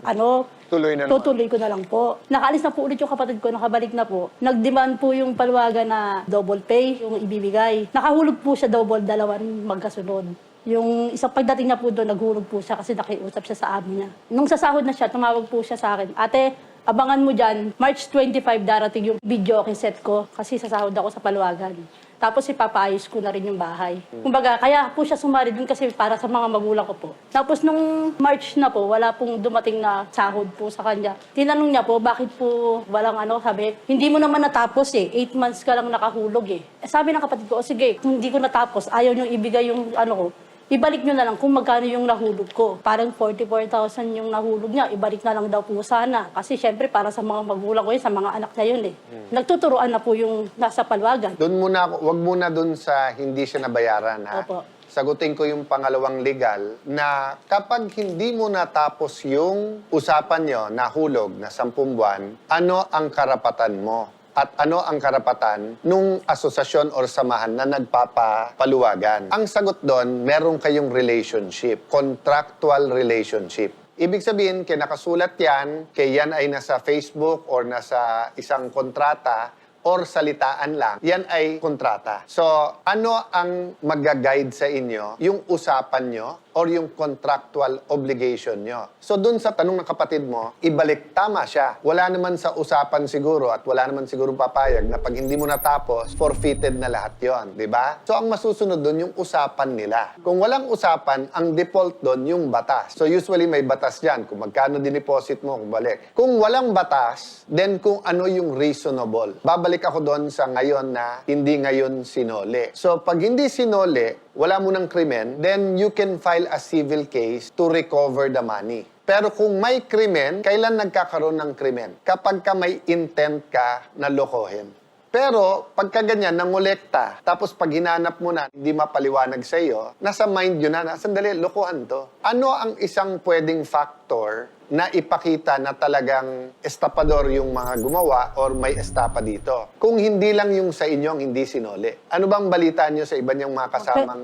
Tuloy na naman.
tutuloy ko na lang po. Nakaalis na po ulit yung kapatid ko, nakabalik na po. Nag-demand po yung paluwagan na double pay, yung ibibigay. Nakahulog po siya double, dalawang magkasunod. Yung isang pagdating niya po doon, naghulog po siya kasi nakiusap siya sa amin niya. Nung sasahod na siya, tumawag po siya sa akin. Ate, abangan mo dyan, March 25 darating yung video set ko kasi sasahod ako sa paluwagan. Tapos ipapaayos ko na rin yung bahay. Kumbaga, kaya po siya sumari dun kasi para sa mga magulang ko po. Tapos nung March na po, wala pong dumating na sahod po sa kanya. Tinanong niya po, bakit po walang sabi, hindi mo naman natapos 8 months ka lang nakahulog Sabi ng kapatid ko, sige, kung hindi ko natapos, ayaw niyong ibigay yung ko, ibalik nyo na lang kung magkano yung nahulog ko. Parang 44,000 yung nahulog niya. Ibalik na lang daw po sana. Kasi syempre para sa mga magulang ko sa mga anak niya yun Nagtuturuan na po yung nasa paluwagan.
Doon muna, wag muna doon sa hindi siya nabayaran, ha?
Opo.
Sagutin ko yung pangalawang legal na kapag hindi mo natapos yung usapan nyo na hulog na 10 buwan, ano ang karapatan mo? At ano ang karapatan nung asosasyon or samahan na nagpapaluwagan? Ang sagot doon, meron kayong relationship, contractual relationship. Ibig sabihin, kinakasulat yan, kaya yan ay nasa Facebook or nasa isang kontrata, or salitaan lang, yan ay kontrata. So, ano ang mag-guide sa inyo? Yung usapan nyo or yung contractual obligation nyo. So dun sa tanong ng kapatid mo, ibalik, tama siya. Wala naman sa usapan siguro at wala naman siguro papayag na pag hindi mo natapos, forfeited na lahat yon, di ba? So ang masusunod dun yung usapan nila. Kung walang usapan, ang default dun yung batas. So usually may batas dyan, kung magkano dineposit mo, kung balik. Kung walang batas, then kung ano yung reasonable. Babalik ako dun sa ngayon na hindi ngayon sinole. So pag hindi sinole, wala mo ng krimen, then you can file a civil case to recover the money. Pero kung may krimen, kailan nagkakaroon ng krimen? Kapag ka may intent ka na lokohin. Pero pagka ganyan, nangolekta, tapos pag hinanap mo na, hindi mapaliwanag sa iyo, nasa mind yun na, sandali, lokohan to. Ano ang isang pwedeng factor na ipakita na talagang estapador yung mga gumawa or may estapa dito? Kung hindi lang yung sa inyo ang hindi sinole. Ano bang balita nyo sa iba niyong mga kasamang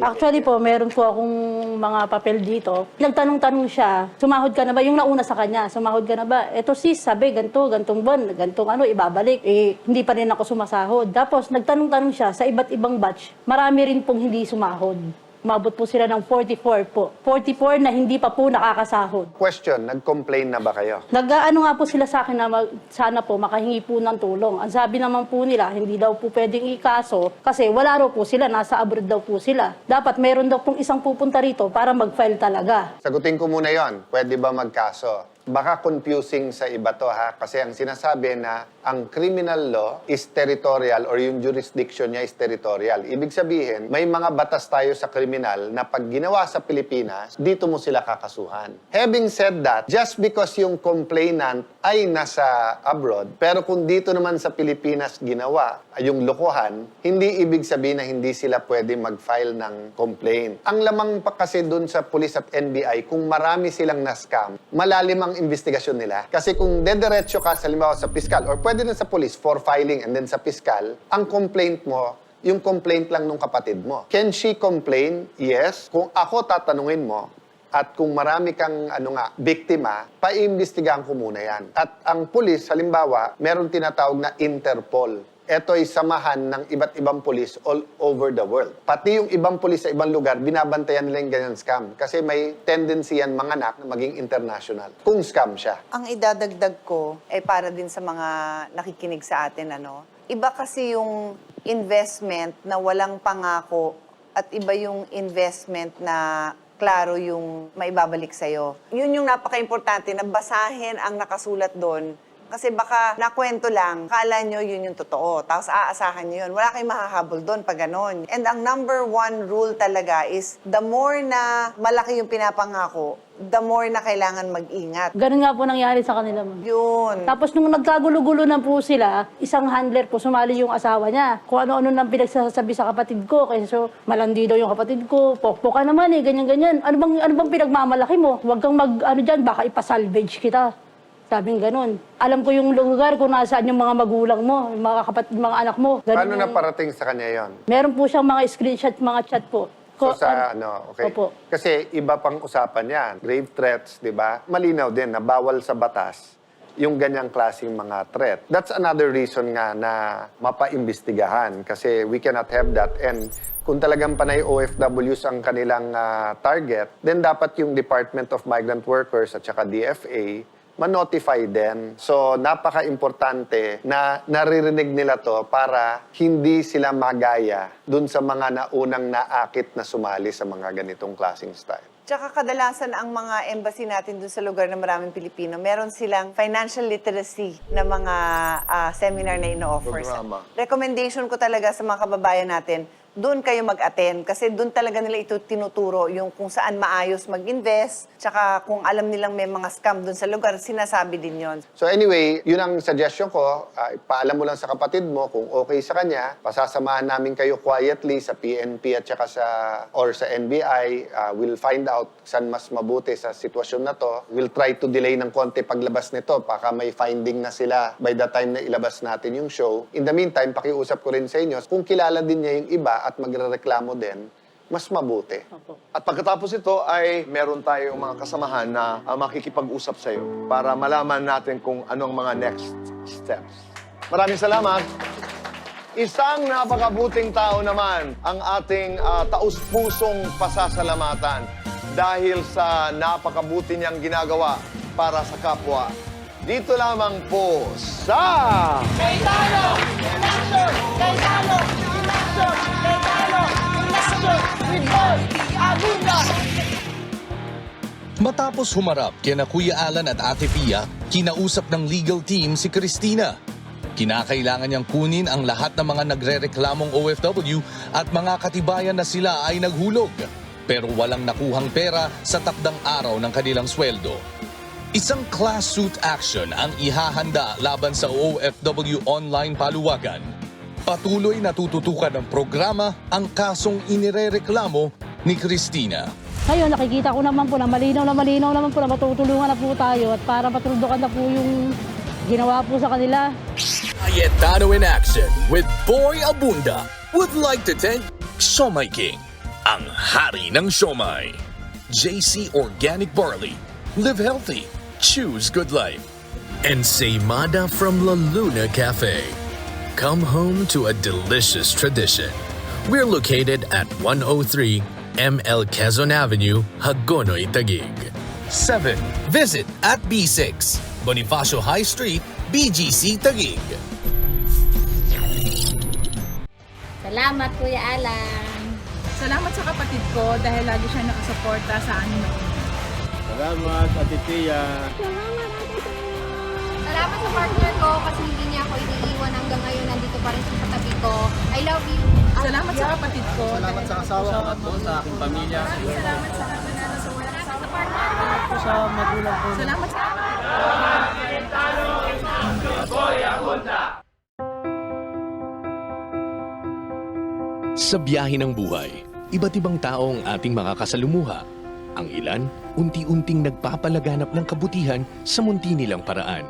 Actually po, meron po akong mga papel dito. Nagtanong-tanong siya, sumahod ka na ba? Yung nauna sa kanya, sumahod ka na ba? Eto sis, sabi, gantong buwan, gantong ibabalik. Hindi pa rin ako sumasahod. Tapos, nagtanong-tanong siya sa iba't ibang batch. Marami rin pong hindi sumahod. Umabot po sila ng 44 po. 44 na hindi pa po nakakasahod.
Question, nag-complain na ba kayo?
Nag-ano nga po sila sa akin na sana po makahingi po ng tulong. Ang sabi naman po nila, hindi daw po pwedeng ikaso kasi wala raw po sila, nasa abroad daw po sila. Dapat meron daw pong isang pupunta rito para mag-file talaga.
Sagutin ko muna yon. Pwede ba magkaso? Baka confusing sa iba to ha, kasi ang sinasabi na ang criminal law is territorial or yung jurisdiction niya is territorial. Ibig sabihin, may mga batas tayo sa kriminal na pag ginawa sa Pilipinas, dito mo sila kakasuhan. Having said that, just because yung complainant ay nasa abroad, pero kung dito naman sa Pilipinas ginawa yung lokohan, hindi ibig sabihin na hindi sila pwede mag-file ng complaint. Ang lamang pa kasi dun sa police at NBI, kung marami silang na-scam, malalim ang investigasyon nila. Kasi kung dediretso ka sa limbawa sa piskal or pwede na sa police for filing and then sa piskal, ang complaint mo, yung complaint lang nung kapatid mo. Can she complain? Yes. Kung ako tatanungin mo, at kung marami kang biktima, paimbestigahan ko muna yan. At ang pulis, halimbawa, meron tinatawag na Interpol. Ito ay samahan ng iba't ibang pulis all over the world. Pati yung ibang pulis sa ibang lugar, binabantayan nila yung ganyan scam. Kasi may tendency yan manganak na maging international. Kung scam siya.
Ang idadagdag ko ay para din sa mga nakikinig sa atin, iba kasi yung investment na walang pangako at iba yung investment na klaro yung maibabalik sa'yo. Yun yung napaka-importante na basahin ang nakasulat doon. Kasi baka nakwento lang, kala nyo yun yung totoo. Tapos aasahan nyo yun. Wala kayong mahahabol doon pag ganon. And ang number one rule talaga is the more na malaki yung pinapangako, the more na kailangan mag-ingat.
Ganun nga po nangyari sa kanila.
Yun.
Tapos nung nagkagulo-gulo na po sila, isang handler po, sumali yung asawa niya. Kung ano-ano nang pinagsasabi sa kapatid ko. Kaya so, malandi daw yung kapatid ko. Pokpok ka naman ganyan-ganyan. Ano bang pinagmamalaki mo? Huwag kang dyan, baka ipasalvage kita. Sabing ganun. Alam ko yung lugar kung nasaan yung mga magulang mo, yung mga kapatid, mga anak mo. Ganun
Paano naparating sa kanya yon?
Meron po siyang mga screenshot, mga chat po.
So sa okay.
Opo.
Kasi iba pang usapan yan. Grave threats, di ba? Malinaw din na bawal sa batas yung ganyang klaseng mga threat. That's another reason nga na mapaimbestigahan kasi we cannot have that. And kung talagang panay OFWs ang kanilang target, then dapat yung Department of Migrant Workers at saka DFA ma-notify din. So, napaka-importante na naririnig nila to para hindi sila magaya dun sa mga naunang naakit na sumali sa mga ganitong klaseng style.
Tsaka kadalasan ang mga embassy natin dun sa lugar na maraming Pilipino, meron silang financial literacy na mga seminar na ino-offer. Recommendation ko talaga sa mga kababayan natin, doon kayo mag-attend kasi doon talaga nila ito tinuturo yung kung saan maayos mag-invest, tsaka kung alam nilang may mga scam doon sa lugar, sinasabi din yon.
So anyway, yun ang suggestion ko. Paalam mo lang sa kapatid mo kung okay sa kanya. Pasasamahan namin kayo quietly sa PNP at saka sa NBI. We'll find out saan mas mabuti sa sitwasyon na to. We'll try to delay ng konti paglabas nito. Baka may finding na sila by the time na ilabas natin yung show. In the meantime, pakiusap ko rin sa inyo, kung kilala din niya yung iba at magrereklamo din, mas mabuti.
At pagkatapos ito ay meron tayong mga kasamahan na makikipag-usap sa iyo para malaman natin kung ano ang mga next steps. Maraming salamat. Isang napakabuting tao naman ang ating taus-pusong pasasalamatan. dahil sa napakabuti niyang ginagawa para sa kapwa. Dito lamang po sa...
Cayetano in action! Cayetano in action! Cayetano in action! With Boy Abunda!
Matapos humarap kina Kuya Alan at Ate Pia, kinausap ng legal team si Christina. Kinakailangan niyang kunin ang lahat ng mga nagrereklamong OFW at mga katibayan na sila ay naghulog. Pero walang nakuhang pera sa takdang araw ng kanilang sweldo. Isang class suit action ang ihahanda laban sa OFW online paluwagan. Patuloy na tututukan ng programa ang kasong inirereklamo ni Christina.
Ngayon, nakikita ko naman po na malinaw naman po na matutulungan na po tayo at para matulungan na po yung ginawa po sa kanila.
Cayetano in Action with Boy Abunda would like to thank Siomai King, ang hari ng siomai. JC Organic Barley, live healthy, choose good life. And Seimada from La Luna Cafe. Come home to a delicious tradition. We're located at 103 ML Quezon Avenue, Hagonoy, Taguig. 7. Visit at B6, Bonifacio High Street, BGC, Taguig.
Salamat, Kuya Alan.
Salamat sa kapatid ko dahil lagi siya nakasuporta sa amin noon.
Salamat, Ate Pia.
Salamat sa partner ko kasi hindi niya ako iniiwan hanggang ngayon. Nandito pa rin siya sa tabi ko. I love you.
Salamat sa kapatid ko.
Salamat sa asawa ko, sa aking pamilya.
Salamat sa kapatid ko.
Sa magulang ko.
Salamat sa
Sa biyahe ng buhay, iba't ibang tao ang ating makakasalumuha. Ang ilan, unti-unting nagpapalaganap ng kabutihan sa munti nilang paraan.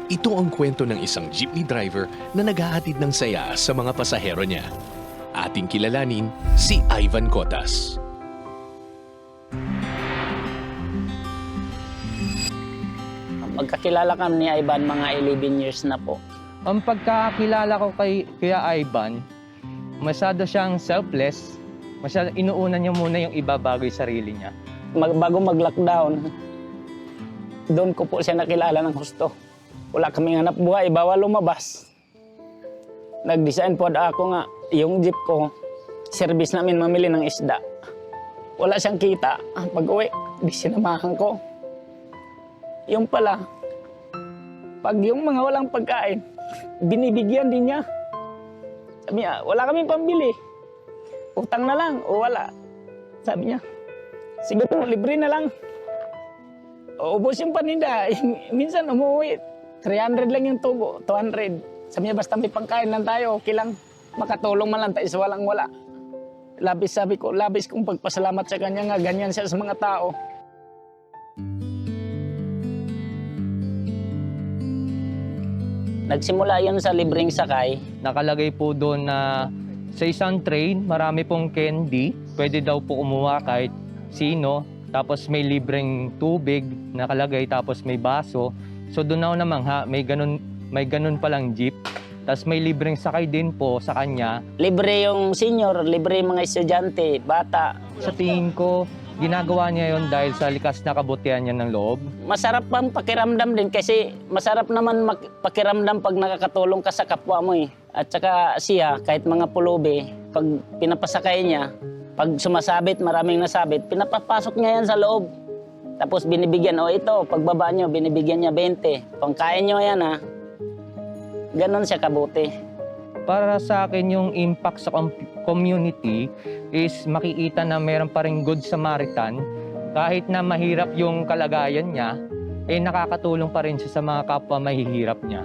Ito ang kwento ng isang jeepney driver na naghahatid ng saya sa mga pasahero niya. Ating kilalanin si Ivan Cotas.
Magkakilala kami ni Ivan mga 11 years na po.
Ang pagkakilala ko kay Kuya Ivan, masyado siyang selfless. Masyado inuuna niya muna yung iba bago yung sarili niya.
Bago mag-lockdown, doon ko po siya nakilala ng gusto. Wala kaming hanap buhay, bawal lumabas. Nag-design po ako nga, yung jeep ko, service namin mamili ng isda. Wala siyang kita. Pag-uwi, di sinamahan ko. Yung pala, pag yung mga walang pagkain, binibigyan din niya. Sabi niya, wala kaming pambili. Utang na lang o wala. Sabi niya, siguro libre na lang. Ubos yung paninda. Minsan umuwi, 300 lang yung tubo, 200. Sabi niya, basta may pangkain lang tayo, okay lang. Makatulong man lang tayo sa walang wala. Sabi ko, labis kong pagpasalamat sa kanya nga, ganyan siya sa mga tao. Nagsimula yun sa libreng sakay.
Nakalagay po doon na sa isang train, marami pong candy. Pwede daw po kumuha kahit sino. Tapos may libreng tubig nakalagay, tapos may baso. So doon ako namangha, may ganun palang jeep. Tapos may libreng sakay din po sa kanya.
Libre yung senior, libre yung mga estudyante, bata.
Sa tingin ko, ginagawa niya yon dahil sa likas na kabutihan niya ng loob.
Masarap pang pakiramdam din kasi masarap naman pakiramdam pag nakakatulong ka sa kapwa mo eh. At saka siya, kahit mga pulubi, pag pinapasakay niya, pag sumasabit, maraming nasabit, pinapapasok niya yan sa loob. Tapos binibigyan, ito, pagbaba niyo, binibigyan niya 20. Pangkain niyo yan ha. Ganon siya kabuti.
Para sa akin, yung impact sa community is makikita na meron pa rin good Samaritan. Kahit na mahirap yung kalagayan niya, nakakatulong pa rin siya sa mga kapwa mahihirap niya.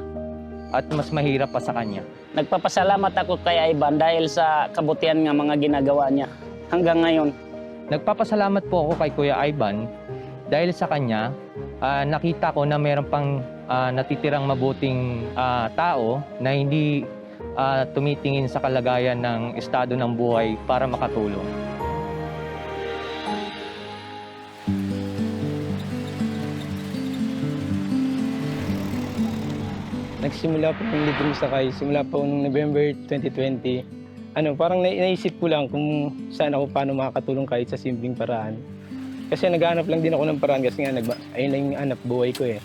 At mas mahirap pa sa kanya.
Nagpapasalamat ako kay Ivan dahil sa kabutihan nga mga ginagawa niya hanggang ngayon.
Nagpapasalamat po ako kay Kuya Ivan dahil sa kanya, nakita ko na meron pang natitirang mabuting tao na hindi tumitingin sa kalagayan ng estado ng buhay para makatulong.
Nagsimula po yung libreng sakay, simula po noong November 2020
parang naisip ko lang kung saan ako paano makakatulong kahit sa simpleng paraan. Kasi naghahanap lang din ako ng paraan kasi nga ayun lang yung hanap buhay ko eh.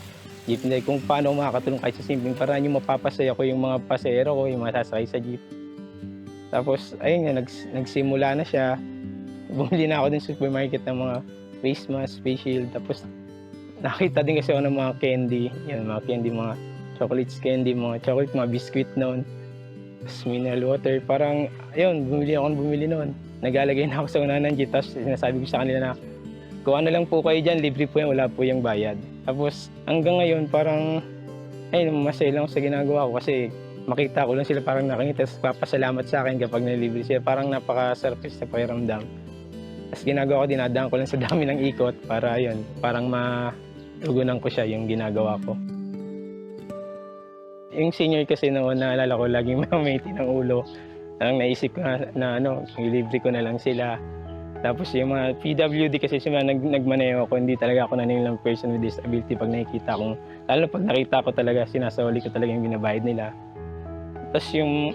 Jeepney, kung paano ako makakatulong kahit sa simpleng paraan, yung mapapasaya ko yung mga pasahero ko, yung mga sasakay sa jeep. Tapos ayun nga, nagsimula na siya. Bumili na ako din sa supermarket ng mga face mask, face shield. Tapos nakita din kasi ako ng mga candy. Yan, mga candy, mga chocolates candy, mga chocolate, mga biscuit noon. Tapos mineral water. Parang, ayun, bumili noon. Naglalagay na ako sa unahan ng jeep. Tapos sinasabi ko sa kanila na, kung ano lang po kayo dyan, libre po yan, wala po yung bayad. Tapos hanggang ngayon, parang, ayun, masaya lang ako sa ginagawa ko kasi makita ko lang sila parang nakangiti. Tapos papasalamat sa akin kapag nalibre sila. Parang napaka-sarap sa pakiramdam. Tapos ginagawa ko, dinadaan ko lang sa dami ng ikot para yun, parang malugunan ko siya yung ginagawa ko. Yung senior kasi noon, naalala ko, laging mamiti ng ulo. Parang naisip ko na ilibre ko na lang sila. Tapos yung mga PWD kasi sila nagmaneho ako, hindi talaga ako nanilang person with disability pag nakikita kong, lalo pag nakita ko talaga, sinasawali ko talaga yung binabayad nila. Tapos yung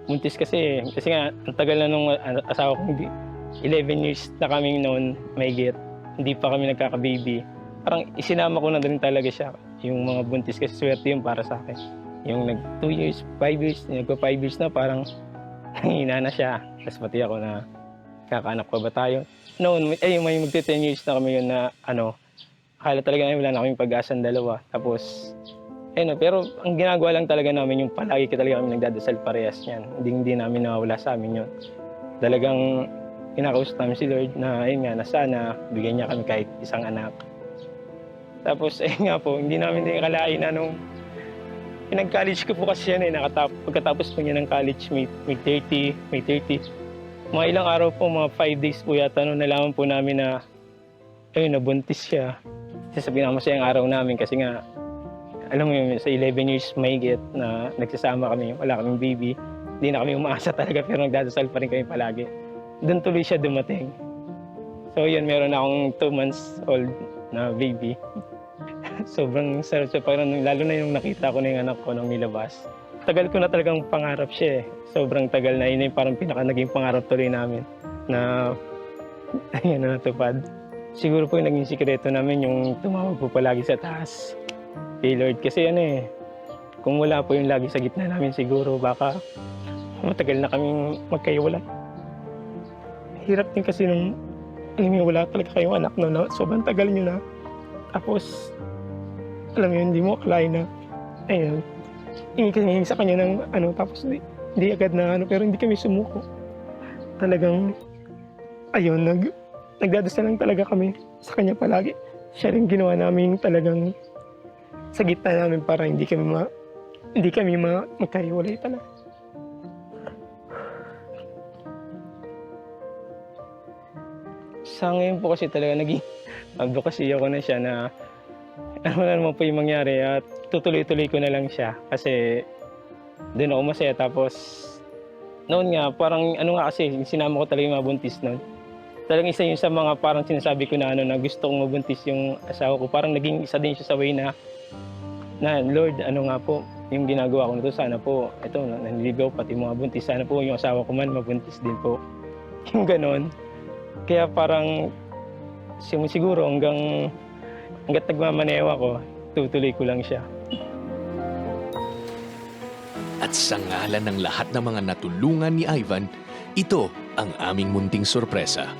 buntis kasi nga, ang tagal na nung asawa kong 11 years na kami noon, may hindi pa kami nagkaka-baby. Parang isinama ko na din talaga siya, yung mga buntis kasi swerte yung para sa akin. Yung 2 years, 5 years, nagpa 5 years na parang hina na siya. Tapos pati ako na, kakaanak pa ba tayo? Noon, may magti 10 years na kami yun na akala talaga namin wala na kaming pag-asang dalawa. Tapos, pero ang ginagawa lang talaga namin yung palagi talaga kami nagdadasal parehas niyan. Hindi namin nawawala sa amin yun. Talagang kinakausap namin si Lord na na sana bigyan niya kami kahit isang anak. Tapos, nga po, hindi namin din akalain na nung pinag-college ko po kasi yan pagkatapos po niya ng college, may 30. Mga ilang araw po, mga 5 days po yata, nalaman po namin na nabuntis siya. Kasi sa pinakamasayang araw namin kasi nga, alam mo yun, sa 11 years mahigit na nagsasama kami, wala kaming baby. Hindi na kami umaasa talaga pero nagdadasal pa rin kami palagi. Doon tuloy siya dumating. So yun, meron akong 2 months old na baby. Sobrang sarap siya, parang lalo na yung nakita ko na yung anak ko nung nilabas. Tagal ko na talagang pangarap siya eh. Sobrang tagal na yun, parang naging pangarap tuloy namin na natupad. Siguro po yung naging sikreto namin yung tumawag po palagi sa taas kay Lord. Kasi kung wala po yung lagi sa gitna namin siguro baka matagal na kaming magkaiwalay. Hirap din kasi nung wala talaga kayong anak na sobrang tagal nyo na. Tapos, alam mo yun, hindi mo akalain na hingi sa kanya ng tapos hindi agad na pero hindi kami sumuko. Talagang, nagdadasal lang talaga kami sa kanya palagi. Siya rin ginawa namin talagang sa gitna namin para hindi kami magkahiwalay talaga. Sa ngayon po kasi talaga naging advocacy ako na siya na ano na naman po yung mangyari at tutuloy-tuloy ko na lang siya kasi doon ako masaya. Tapos noon nga parang kasi sinama ko talaga yung mga buntis noon. Talagang isa yun sa mga parang sinasabi ko na na gusto kong mabuntis yung asawa ko. Parang naging isa din siya sa way na Lord, nga po yung ginagawa ko na to, sana po nanliligaw pati mga buntis, sana po yung asawa ko man mabuntis din po. Yung ganon. Kaya parang siguro hanggat nagmamaneho ako, tutuloy ko lang siya.
At sa ngalan ng lahat ng mga natulungan ni Ivan, ito ang aming munting sorpresa.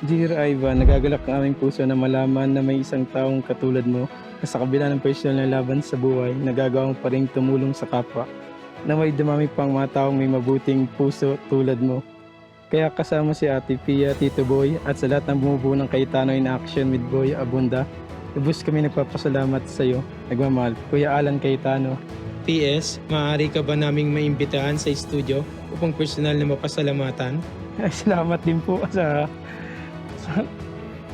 Dear Ivan, nagagalak ang aming puso na malaman na may isang taong katulad mo na sa kabila ng personal na laban sa buhay, nagagawa mo pa rin tumulong sa kapwa, na may dumami pang mga taong may mabuting puso tulad mo. Kaya kasama si Ate Pia, Tito Boy at sa lahat ng bumubuo ng Cayetano in Action with Boy Abunda, lubos kami nagpapasalamat sa iyo. Nagmamahal, Kuya Alan Cayetano.
PS, maaari ka ba naming maimbitahan sa studio upang personal na mapasalamatan?
Salamat din po sa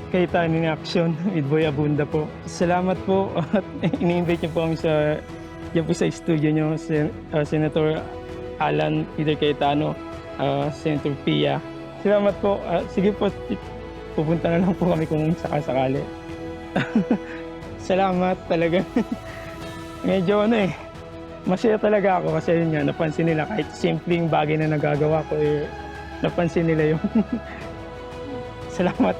Cayetano in Action with Boy Abunda po. Salamat po at ini-invite niyo po kami sa studio niyo, Senator Alan Peter Cayetano, Senator Pia. Salamat po. Sige po, pupunta na lang po kami kung sakasakali. Salamat talaga. Medyo Masaya talaga ako kasi yun nga, napansin nila kahit simpleng bagay na nagagawa ko, napansin nila yung salamat.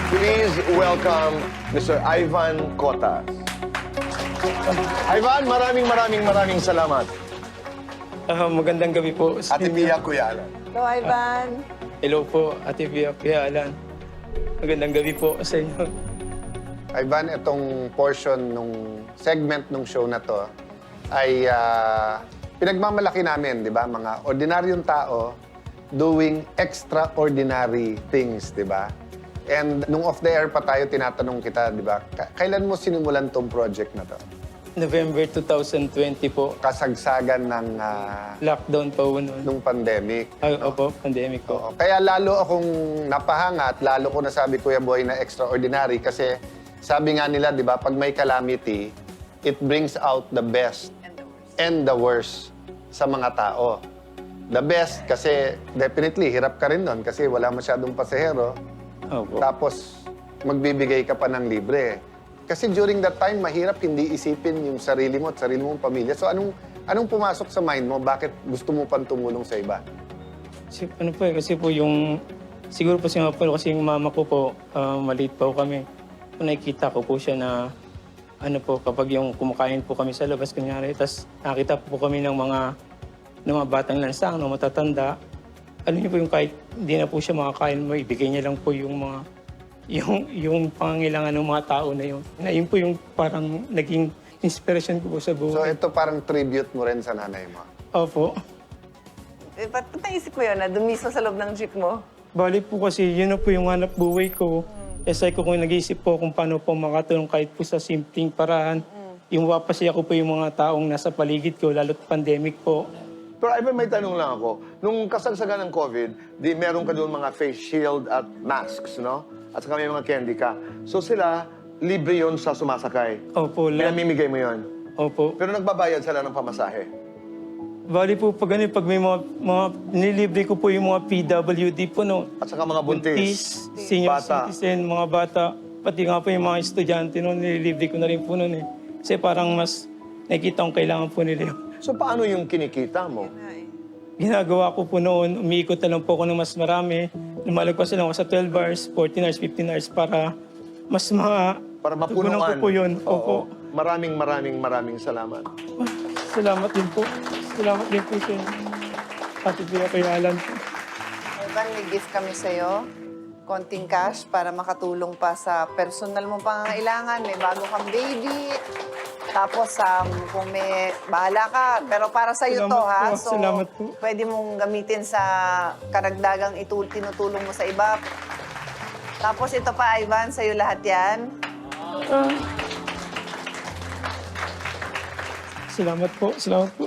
Please welcome Mr. Ivan Cotas. Ivan, maraming salamat.
Magandang gabi po.
Ate Pia, Kuya Alan.
Hello, Ivan.
Hello po, Ate Pia, Kuya Alan. Magandang gabi po sa inyo.
Ivan, itong portion nung segment nung show na to ay pinagmamalaki namin, di ba? Mga ordinaryong tao doing extraordinary things, di ba? And nung off the air pa tayo, tinatanong kita, di ba? Kailan mo sinimulan tong project na to?
November 2020 po.
Kasagsagan ng
Lockdown pa po noon.
nung pandemic.
Opo, pandemic po.
Kaya lalo akong napahanga at lalo ko nasabi, Kuya Boy, na extraordinary kasi sabi nga nila, di ba, pag may calamity, it brings out the best and the worst sa mga tao. The best kasi definitely hirap ka rin nun kasi wala masyadong pasahero.
Opo.
Tapos magbibigay ka pa ng libre. Kasi during that time, mahirap hindi isipin yung sarili mo at sarili mong pamilya. So anong pumasok sa mind mo? Bakit gusto mo pang tumulong sa iba?
Kasi po yung, siguro po si Mama po, kasi yung mama ko po, maliit pa po kami. Nakikita ko po siya na, kapag yung kumakain po kami sa labas, kunyari, tapos nakita po kami ng mga batang lansang, ng matatanda. Alam niyo po yung kahit hindi na po siya makakain mo, ibigay niya lang po yung mga, yung pangangailangan ng mga tao na yun. Na yun po yung parang naging inspiration ko po sa buhay.
So ito parang tribute mo rin sa nanay mo?
Opo.
Ba't naisip mo yun na dumiso sa loob ng jeep mo?
Bali po kasi yun na po yung hanap buhay ko. Esay ko kung nag-iisip po kung paano po makatulong kahit po sa simpleng paraan. Yung mapasaya ko po yung mga taong nasa paligid ko, lalo't pandemic po.
Pero Ivan, may tanong lang ako. Nung kasagsagan ng COVID, di meron ka doon mga face shield at masks, no? At saka may mga candy ka. So sila, libre yon sa sumasakay.
Opo.
Pinamimigay mo yon.
Opo.
Pero nagbabayad sila ng pamasahe.
Bali po, pag may mga nilibre ko po yung mga PWD po, no?
At saka mga buntis,
senior
bata.
citizen, mga bata. Pati nga po yung mga estudyante, no? Nililibre ko na rin po nun, eh. Kasi parang mas nakikita kong kailangan po nila yun.
So paano yung kinikita mo?
Ginagawa ko po noon, umiikot na lang po ako ng mas marami. Lumalagpas lang ako sa 12 hours, 14 hours, 15 hours para mas
para mapunuan.
ko po yun. Opo.
Maraming salamat.
Salamat din po. Salamat din po sa inyo. Ate Pia, kay Alan po.
Ivan, may gift kami sa'yo. Konting cash para makatulong pa sa personal mong pangangailangan. May bago kang baby. Tapos, kung may bahala ka. Pero para sa'yo to, ha? So,
salamat po.
pwede mong gamitin sa karagdagang tinutulong mo sa iba. Tapos, ito pa, Ivan, sa'yo lahat yan.
Salamat po. Salamat po.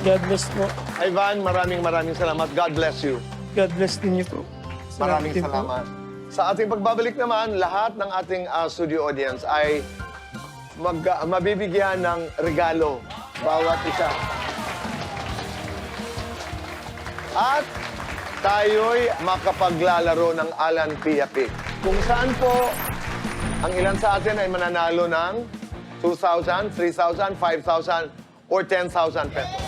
God bless po.
Ivan, maraming salamat. God bless you.
God bless din niyo po.
Maraming
din po.
salamat. Sa ating pagbabalik naman, lahat ng ating studio audience ay mabibigyan ng regalo bawat isa. At tayo'y makapaglalaro ng Alan Pia Pick. Kung saan po ang ilan sa atin ay mananalo ng 2,000, 3,000, 5,000, or 10,000 pesos.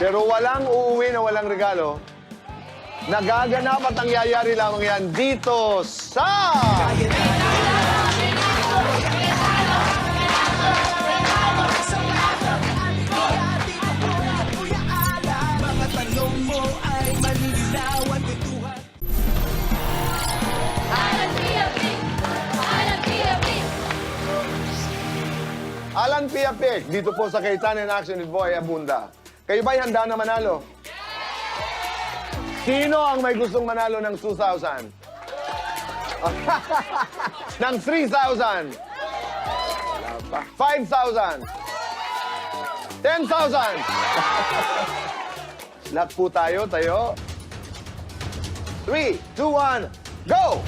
Pero walang uuwi na walang regalo. Nagaganap at nangyayari lamang yan dito sa... Alan Pia Pick, dito po sa Kaitan in Action with Boy Abunda. Kayo ba'y handa na manalo? Sino ang may gustong manalo ng 2,000? ng 3,000? 5,000? 10,000? Lahat po tayo. 3, 2, 1, go!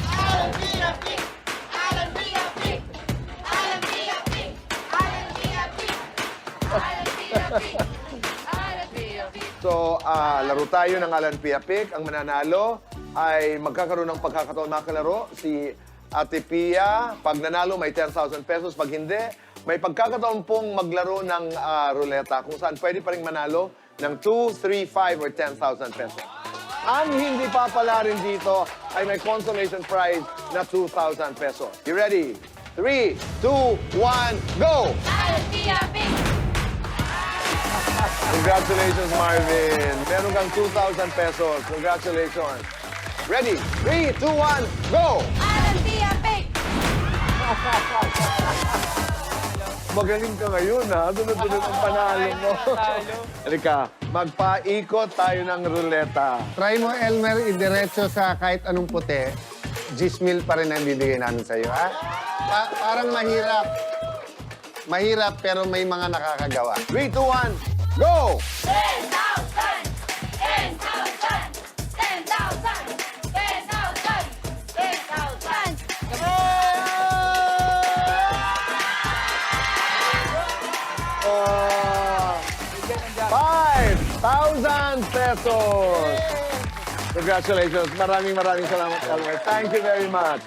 So, laro tayo ng Alan Pia Pick. Ang mananalo ay magkakaroon ng pagkakataon makalaro. Si Ate Pia, pag nanalo may 10,000 pesos. Pag hindi, may pagkakataon pong maglaro ng ruleta kung saan pwede pa rin manalo ng 2, 3, 5, or 10,000 pesos. Ang hindi papala rin dito ay may consolation prize na 2,000 pesos. You ready? 3, 2, 1, go! Congratulations, Marvin. Meron kang 2,000 pesos. Congratulations. Ready? 3, 2, 1, go! Magaling ka ngayon, ha? Sunod-sunod ang panalo mo. Halika, magpaikot tayo ng ruleta.
Try mo, Elmer, idiretso sa kahit anong puti. 10,000 pa rin ang bibigay namin sa'yo, ha? Parang mahirap. Mahirap, pero may mga nakakagawa.
3, 2, 1, go!
10,000! 10,000! 10,000! 10,000! 10,000!
5,000 pesos! Congratulations. Maraming salamat, Elmer. Thank you very much.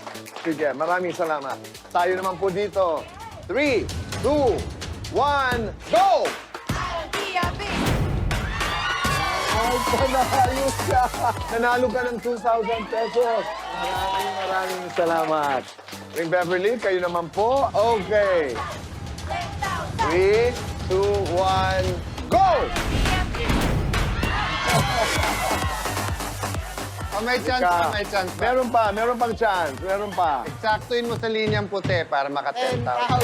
Sige, maraming salamat. Tayo naman po dito. 3, 2, 1, go! Ay, panalo siya. Nanalo ka ng 2,000 pesos. Maraming salamat. Ring Beverly, kayo naman po. Okay. 3, 2, 1, go!
May chance pa, may chance pa.
Meron pang chance. Meron pa.
Eksaktuin mo sa linyang puti para maka 10,000.
10,000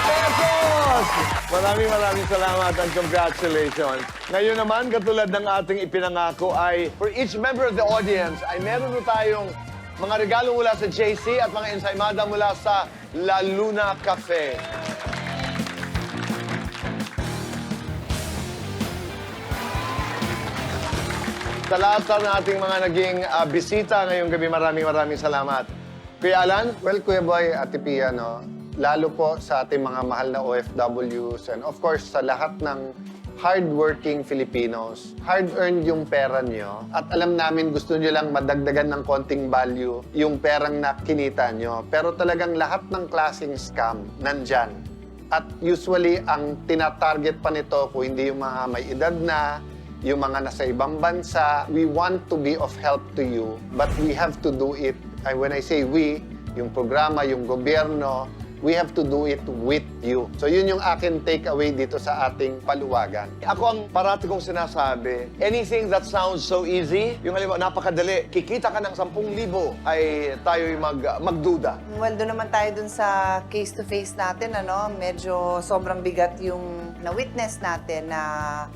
pesos! Maraming salamat and congratulations. Ngayon naman, katulad ng ating ipinangako ay for each member of the audience ay meron tayong mga regalo mula sa JC at mga ensaymada mula sa La Luna Cafe. Sa lahat ng ating mga naging bisita ngayong gabi, maraming salamat. Kuya Alan?
Well, Kuya Boy, Ate Pia, no? Lalo po sa ating mga mahal na OFWs and of course sa lahat ng hardworking Filipinos. Hard-earned yung pera nyo at alam namin gusto nyo lang madagdagan ng konting value yung perang na kinita nyo. Pero talagang lahat ng klaseng scam nandyan. At usually, ang tinatarget pa nito kung hindi yung mga may edad na, yung mga nasa ibang bansa, we want to be of help to you, but we have to do it. And when I say we, yung programa, yung gobyerno, we have to do it with you. So yun yung akin takeaway dito sa ating paluwagan.
Ako ang parati kong sinasabi, anything that sounds so easy, yung halimbawa, napakadali, kikita ka ng 10,000 ay tayo'y magduda.
Well, doon naman tayo dun sa case-to-face natin, ano? Medyo sobrang bigat yung na-witness natin na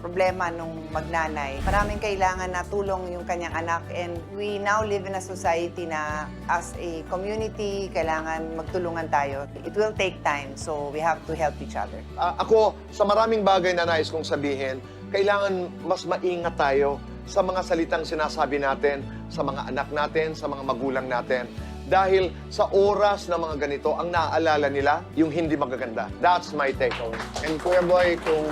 problema nung magnanay. Maraming kailangan na tulong yung kanyang anak and we now live in a society na as a community, kailangan magtulungan tayo. It will take time, so we have to help each other.
Ako, sa maraming bagay na nais kong sabihin, kailangan mas maingat tayo sa mga salitang sinasabi natin, sa mga anak natin, sa mga magulang natin. Dahil sa oras na mga ganito, ang naaalala nila, yung hindi magaganda. That's my takeaway.
And Kuya Boy, kung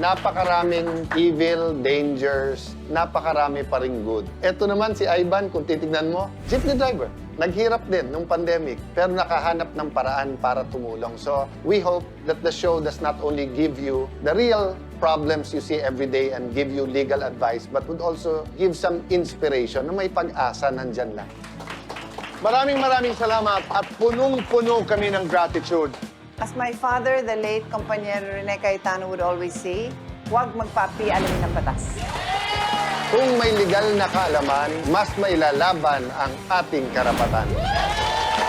napakaraming evil, dangers, napakarami pa rin good. Ito naman si Ivan, kung titignan mo, jeepney driver. Naghirap din nung pandemic, pero nakahanap ng paraan para tumulong. So, we hope that the show does not only give you the real problems you see every day and give you legal advice, but would also give some inspiration na may pag-asa nandyan lang.
Maraming salamat at punong-puno kami ng gratitude.
As my father, the late Compañero Rene Cayetano would always say, huwag magpapi-alamin ng batas.
Kung may legal na kaalaman, mas mailalaban ang ating karapatan.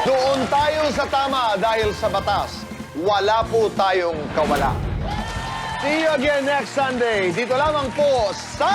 Doon tayo sa tama dahil sa batas, wala po tayong kawala. See you again next Sunday. Dito lamang po sa